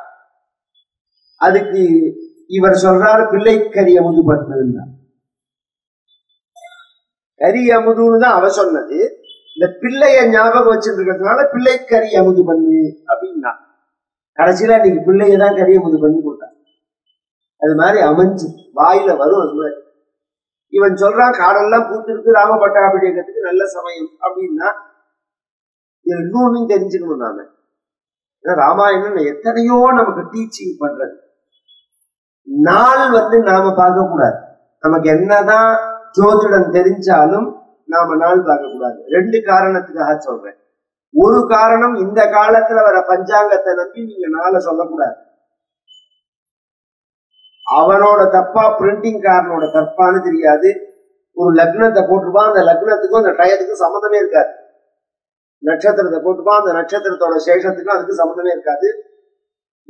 அதுக்கு இவர் சொல்றாரு பிள்ளை கறி அமுது பண்ணு. கறி அமுதுன்னு தான் அவ சொன்னது. இந்த பிள்ளைய ஞாபகம் வச்சுட்டு இருக்கிறதுனால பிள்ளை கறி அமுது பண்ணு அப்படின்னா கடைசியில இன்னைக்கு பிள்ளையதான் கறி அமுது பண்ணி கொடுத்தான். அது மாதிரி அமைஞ்சு வாயில வரும். அது மாதிரி இவன் சொல்றான் காடெல்லாம் பூத்திருக்கு ராம பட்டாபிஷேகத்துக்கு நல்ல சமயம் அப்படின்னா இன்னொன்னு தெரிஞ்சுக்கணும். நாம ராமாயணம் எத்தனையோ நமக்கு டீச்சிங் பண்றது. நாள் நாம பார்க்க கூடாது. நமக்கு என்னதான் ஜோதிடம் தெரிஞ்சாலும் நாம நாள் பார்க்க கூடாது. 2 காரணத்துக்காக சொல்றேன். ஒரு காரணம், இந்த காலத்துல வர பஞ்சாங்கத்தை நம்பி நீங்க நாளை சொல்லக்கூடாது. அவனோட தப்பா பிரிண்டிங் காரனோட தப்பான்னு தெரியாது. ஒரு லக்னத்தை போட்டுருப்பான், அந்த லக்னத்துக்கும் அந்த டயத்துக்கும் சம்மந்தமே இருக்காது. நட்சத்திரத்தை போட்டுப்பான், அந்த நட்சத்திரத்தோட சேஷத்துக்கும் அதுக்கு சம்மந்தமே இருக்காது.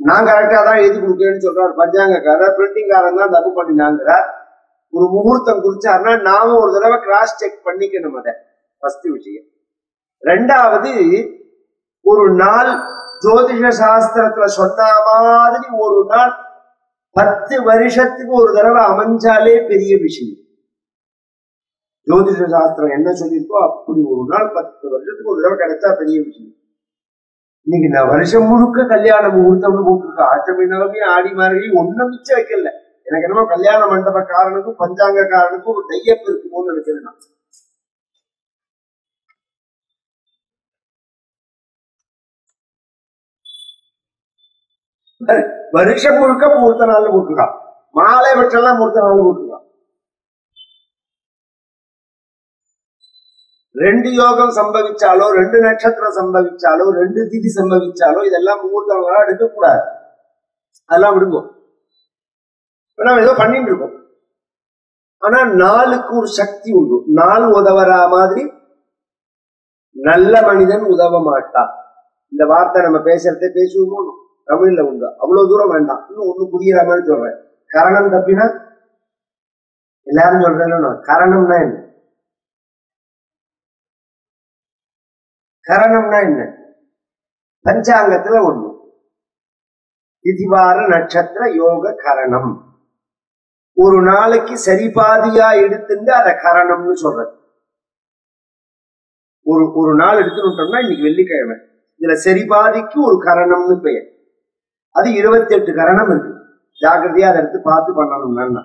நான் கரெக்டா தான் எழுதி கொடுக்குறேன்னு சொல்றாரு பஞ்சாங்கக்காரர். பிரிண்டிங் காரன் தான் தப்பு பண்ணினாங்கிறார். ஒரு முகூர்த்தம் குறிச்சாருன்னா நாம ஒரு தடவை கிராஸ் செக் பண்ணிக்கணும். அதை ஃபர்ஸ்ட் விஷயம். 2வது, ஒரு நாள் ஜோதிஷ சாஸ்திரத்துல சொன்ன மாதிரி ஒரு நாள் 10 வருஷத்துக்கு ஒரு தடவை அமைஞ்சாலே பெரிய விஷயம். ஜோதிஷ சாஸ்திரம் என்ன சொல்லியிருக்கோ அப்படி ஒரு நாள் 10 வருஷத்துக்கு ஒரு தடவை கிடைச்சா பெரிய விஷயம். இன்னைக்கு நான் வருஷம் முழுக்க கல்யாண முகூர்த்தம்னு போட்டிருக்கேன். அஷ்டமி நவமி ஆடி மார்கழி ஒன்னும் மிச்சம் வைக்கல. எனக்கு என்னமோ கல்யாண மண்டப காரனுக்கும் பஞ்சாங்க காரனுக்கும் ஒரு டையப் இருக்குமோன்னு நினைக்கிறேன். வருஷம் முழுக்க முகூர்த்த நாள் போட்டுருக்கான். மாலை பட்சம்லாம் முகூர்த்த நாள் போட்டுருக்கான். 2 யோகம் சம்பவிச்சாலோ, 2 நட்சத்திரம் சம்பவிச்சாலோ, 2 திதி சம்பவிச்சாலோ இதெல்லாம் முகூர்த்த நாளா எடுக்கக்கூடாது. அதெல்லாம் விடுவோம். நம்ம ஏதோ பண்ணிட்டு இருக்கோம். ஆனா நாளுக்கு ஒரு சக்தி உண்டு. நாள் உதவறா மாதிரி நல்ல மனிதன் உதவ மாட்டான். இந்த வார்த்தை நம்ம பேசுறதே பேசுவோமோ தமிழ்ல உண்டு. அவ்வளவு தூரம் வேண்டாம். இன்னும் ஒண்ணு புரியுற மாதிரி சொல்றேன். கரணம் தப்பினா எல்லாரும் சொல்றேன். கரணம்னா என்ன? கரணம்னா என்ன? பஞ்சாங்கத்துல ஒண்ணு திதிவார நட்சத்திர யோக கரணம். ஒரு நாளைக்கு சரிபாதியா எடுத்துட்டு அத கரணம்னு சொல்றது. ஒரு நாள் எடுத்துட்டோம்னா இன்னைக்கு வெள்ளிக்கிழமை, இதுல சரிபாதிக்கு ஒரு கரணம்னு பெயர். அது 28 கரணம் இருக்கு. ஜாக்கிரதையா அதை எடுத்து பார்த்து பண்ணணும்னா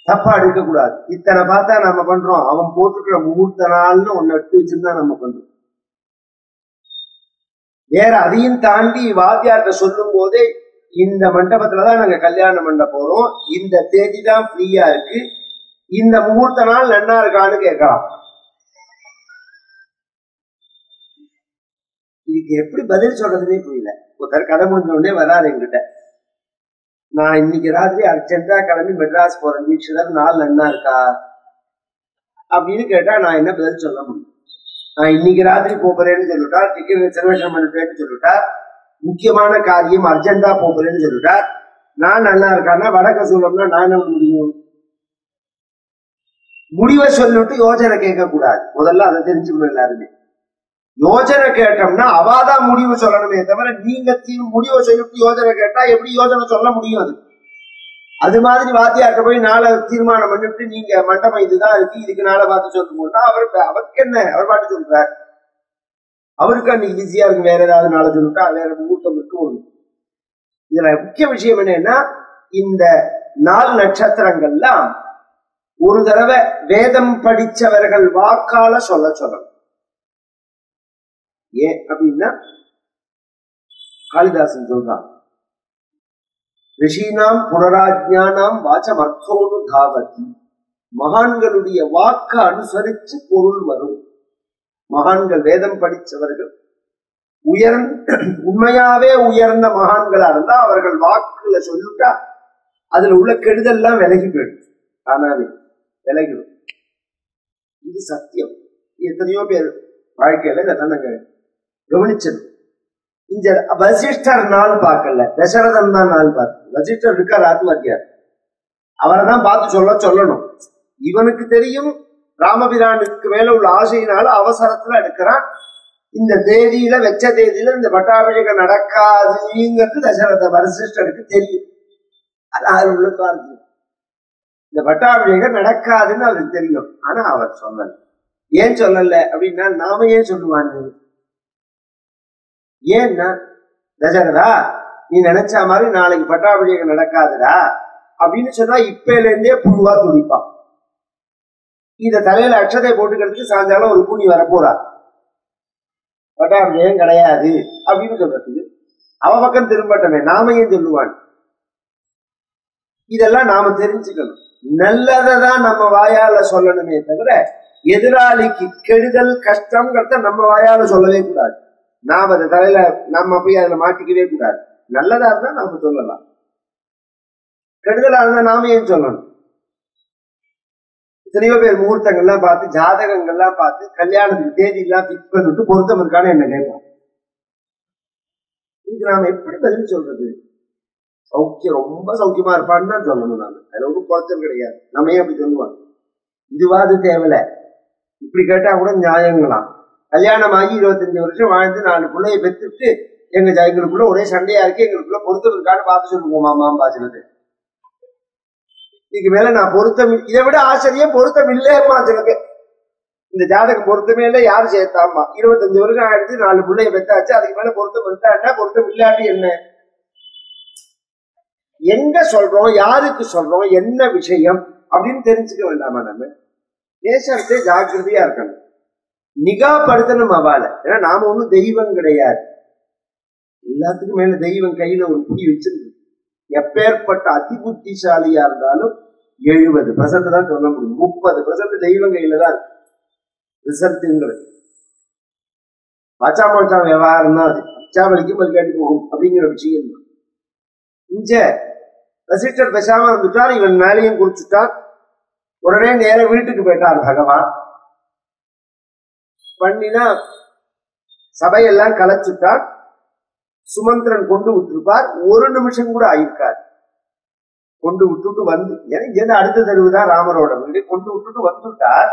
தப்பா எடுக்க கூடாது. இத்தனை பார்த்தா நம்ம பண்றோம். அவன் போட்டுக்கிற முகூர்த்த நாள்னு ஒன்னு எடுத்து வச்சிருந்தா நம்ம பண்றோம். வேற அதையும் தாண்டி வாத்தியார்கிட்ட சொல்லும் போதே இந்த மண்டபத்துலதான் நாங்க கல்யாணம் பண்ண போறோம், இந்த தேதி தான் ஃப்ரீயா இருக்கு, இந்த முகூர்த்த நாள் நன்னா இருக்கான்னு கேட்கலாம். இதுக்கு எப்படி பதில் சொல்றதுன்னே புரியல. ஒருத்தர் கதை முடிஞ்ச உடனே வராது என்கிட்ட, நான் இன்னைக்கு ராத்திரி அர்ஜென்டா கிளம்பி மெட்ராஸ் போறேன், வீச்சுதான் நாள் நன்னா இருக்கா அப்படின்னு கேட்டா நான் என்ன பதில் சொல்ல முடியும்? நான் இன்னைக்கு ராத்திரி போறேன்னு சொல்லிட்டா, டிக்கெட் ரிசர்வேஷன் பண்ணிட்டேன்னு சொல்லிட்டா, முக்கியமான காரியம் அர்ஜென்டா போறேன்னு சொல்லிட்டா, நான் நல்லா இருக்கான்னா வடக்க சொல்லணும்னா நான் என்ன முடியும்? முடிவை சொல்லிட்டு யோஜனை கேட்க கூடாது. முதல்ல அதை தெரிஞ்சுக்கணும் எல்லாருமே. யோஜனை கேட்டோம்னா அவாதான் முடிவு சொல்லணுமே தவிர நீங்க முடிவை சொல்லிட்டு யோஜனை கேட்டா எப்படி யோஜனை சொல்ல முடியும்? அது மாதிரி வாத்தியார்ட்ட போய் நாளை தீர்மானம் பண்ணிட்டு நீங்க மண்டபம் இதுதான் இருக்கு, இதுக்கு நாளை பார்த்து சொல்லும்போது அவருக்கு என்ன, அவர் பாட்டு சொல்றார், அவருக்கு அன்னைக்கு பிஸியா இருக்கு, வேற ஏதாவது நாளை சொல்லிட்டா வேற முகூர்த்தம் இருக்கு. இதுல முக்கிய விஷயம் என்னன்னா, இந்த 4 நட்சத்திரங்கள்லாம் ஒரு தடவை வேதம் படிச்சவர்கள் வாக்கால சொல்லணும். ஏன் அப்படின்னா காளிதாசன் சொல்றான், ரிஷினாம் புனராஜ்ஞானாம் வாச்சமர்த்தோனு தாவதி. மகான்களுடைய வாக்க அனுசரிச்சு பொருள் வரும். மகான்கள் வேதம் படிச்சவர்கள் உண்மையாவே உயர்ந்த மகான்களா இருந்தா அவர்கள் வாக்குல சொல்லிட்டா அதுல உள்ள கெடுதல்லாம் விலகி போயிடும், ஆனாவே விலகிடும். இது சத்தியம். எத்தனையோ பேர் வாழ்க்கையில இதான் நாங்க கவனிச்சது. இந்த வசிஷ்டர் நாள் பார்க்கல, தசரதன் தான் நாள் பார்த்து. வசிஷ்டர் இருக்கார் ஆத்மத்தியார், அவரை தான் பார்த்து சொல்லணும். இவனுக்கு தெரியும் ராமபிரானுக்கு மேல உள்ள ஆசையினால அவசரத்துல எடுக்கிறான். இந்த தேதியில வச்ச தேதியில இந்த பட்டாபிஷேகம் நடக்காதுங்கிறது தசரத வசிஷ்டருக்கு தெரியும். அது அதில் உள்ள சுவாரஸ்யம். இந்த பட்டாபிஷேகம் நடக்காதுன்னு அவருக்கு தெரியும், ஆனா அவர் சொல்லல. ஏன் சொல்லல அப்படின்னா, நாம ஏன் சொல்லுவான்னு, ஏன்னா தசரதா நீ நினைச்ச மாதிரி நாளைக்கு பட்டாபிஷேகம் நடக்காதுடா அப்படின்னு சொன்னா இப்பையில இருந்தே புழுவா துடிப்பான். இத தலையில அக்ஷதை போட்டுக்கிறதுக்கு சாயங்காலம் ஒரு கூனி வரப்போறா, பட்டாபிஷேகம் கிடையாது அப்படின்னு சொல்றதுக்கு அவ பக்கம் திரும்பட்டமே, நாம ஏன் சொல்லுவான்? இதெல்லாம் நாம தெரிஞ்சுக்கணும். நல்லதான் நம்ம வாயால சொல்லணுமே தவிர எதிராளிக்கு கெடுதல் கஷ்டம்ங்கிறத நம்ம வாயால சொல்லவே கூடாது. நாம அதை தலையில நம்ம போய் அதுல மாட்டிக்கவே கூடாது. நல்லதா இருந்தா நாம சொல்லலாம், கெடுதலா இருந்தா நாம ஏன் சொல்லணும்? எத்தனையோ பேர் முகூர்த்தங்கள்லாம் பார்த்து ஜாதகங்கள்லாம் பார்த்து கல்யாணத்துக்கு தேதி எல்லாம் பிக்ஸ் பண்ணிட்டு பொருத்தம் இருக்கான்னு என்ன கேட்போம். இதுக்கு நாம எப்படி பதில் சொல்றது? சௌக்கியம், ரொம்ப சௌக்கியமா இருப்பான்னு தான் சொல்லணும். நாம அதுல ஒன்றும் குறைச்சல் கிடையாது. நம்ம ஏன் அப்படி சொல்லுவாங்க? இதுவாது தேவையில்ல, இப்படி கேட்டா கூட நியாயங்களாம். கல்யாணம் ஆகி 25 வருஷம் வாழ்ந்து 4 பிள்ளைய பெற்றுட்டு எங்களுக்குள்ள ஒரே சண்டையா இருக்கு, எங்களுக்குள்ள பொருத்தம் இருக்கான்னு பார்த்து சொல்லுவோம் மாமாம்பா சிலது. இதுக்கு மேல நான் பொருத்தம், இதை விட ஆச்சரியம் பொருத்தம் இல்லையம்மா சில பேர். இந்த ஜாதகம் பொருத்தமே இல்லை, யாரு சேர்த்தாமா 25 வருஷம் ஆயிடுச்சு, 4 பிள்ளைய பெற்றாச்சு, அதுக்கு மேல பொருத்தம் இருந்தா பொருத்தம் இல்லாட்டி என்ன? எங்க சொல்றோம், யாருக்கு சொல்றோம், என்ன விஷயம் அப்படின்னு தெரிஞ்சுக்க வேண்டாமா? நம்ம நேசத்தை ஜாக்கிரதையா இருக்கணும், நிகா படுத்தணும் அவால. ஏன்னா நாம ஒண்ணும் தெய்வம் கிடையாது, எல்லாத்துக்கும் மேல தெய்வம் கையில ஒரு புடி வச்சிருக்கு. எப்பேற்பட்ட அதி புத்திசாலியா இருந்தாலும் 70% தான் சொல்ல முடியும், 30% தெய்வம் கையில தான் இருக்கு ரிசல்ட்ங்கிறது. பச்சாமச்சா விவகாரம் தான் அது, பச்சாவளிக்கும் பல்காட்டி போகும் அப்படிங்கிற விஷயம் தான். இங்க வசிஷ்டர் பேசாம இருந்துட்டார், இவன் மேலையும் குறிச்சுட்டார். உடனே நேர வீட்டுக்கு போயிட்டார் பகவான். பண்ணினா சபையெல்லாம் கலைச்சுட்டார். சுமந்திரன் கொண்டு விட்டுருப்பார், 1 நிமிஷம் கூட ஆயிருக்காரு. கொண்டு விட்டுட்டு வந்து, ஏன்னா அடுத்த தெருவுதான் ராமரோட வீடு, கொண்டு விட்டுட்டு வந்துட்டார்.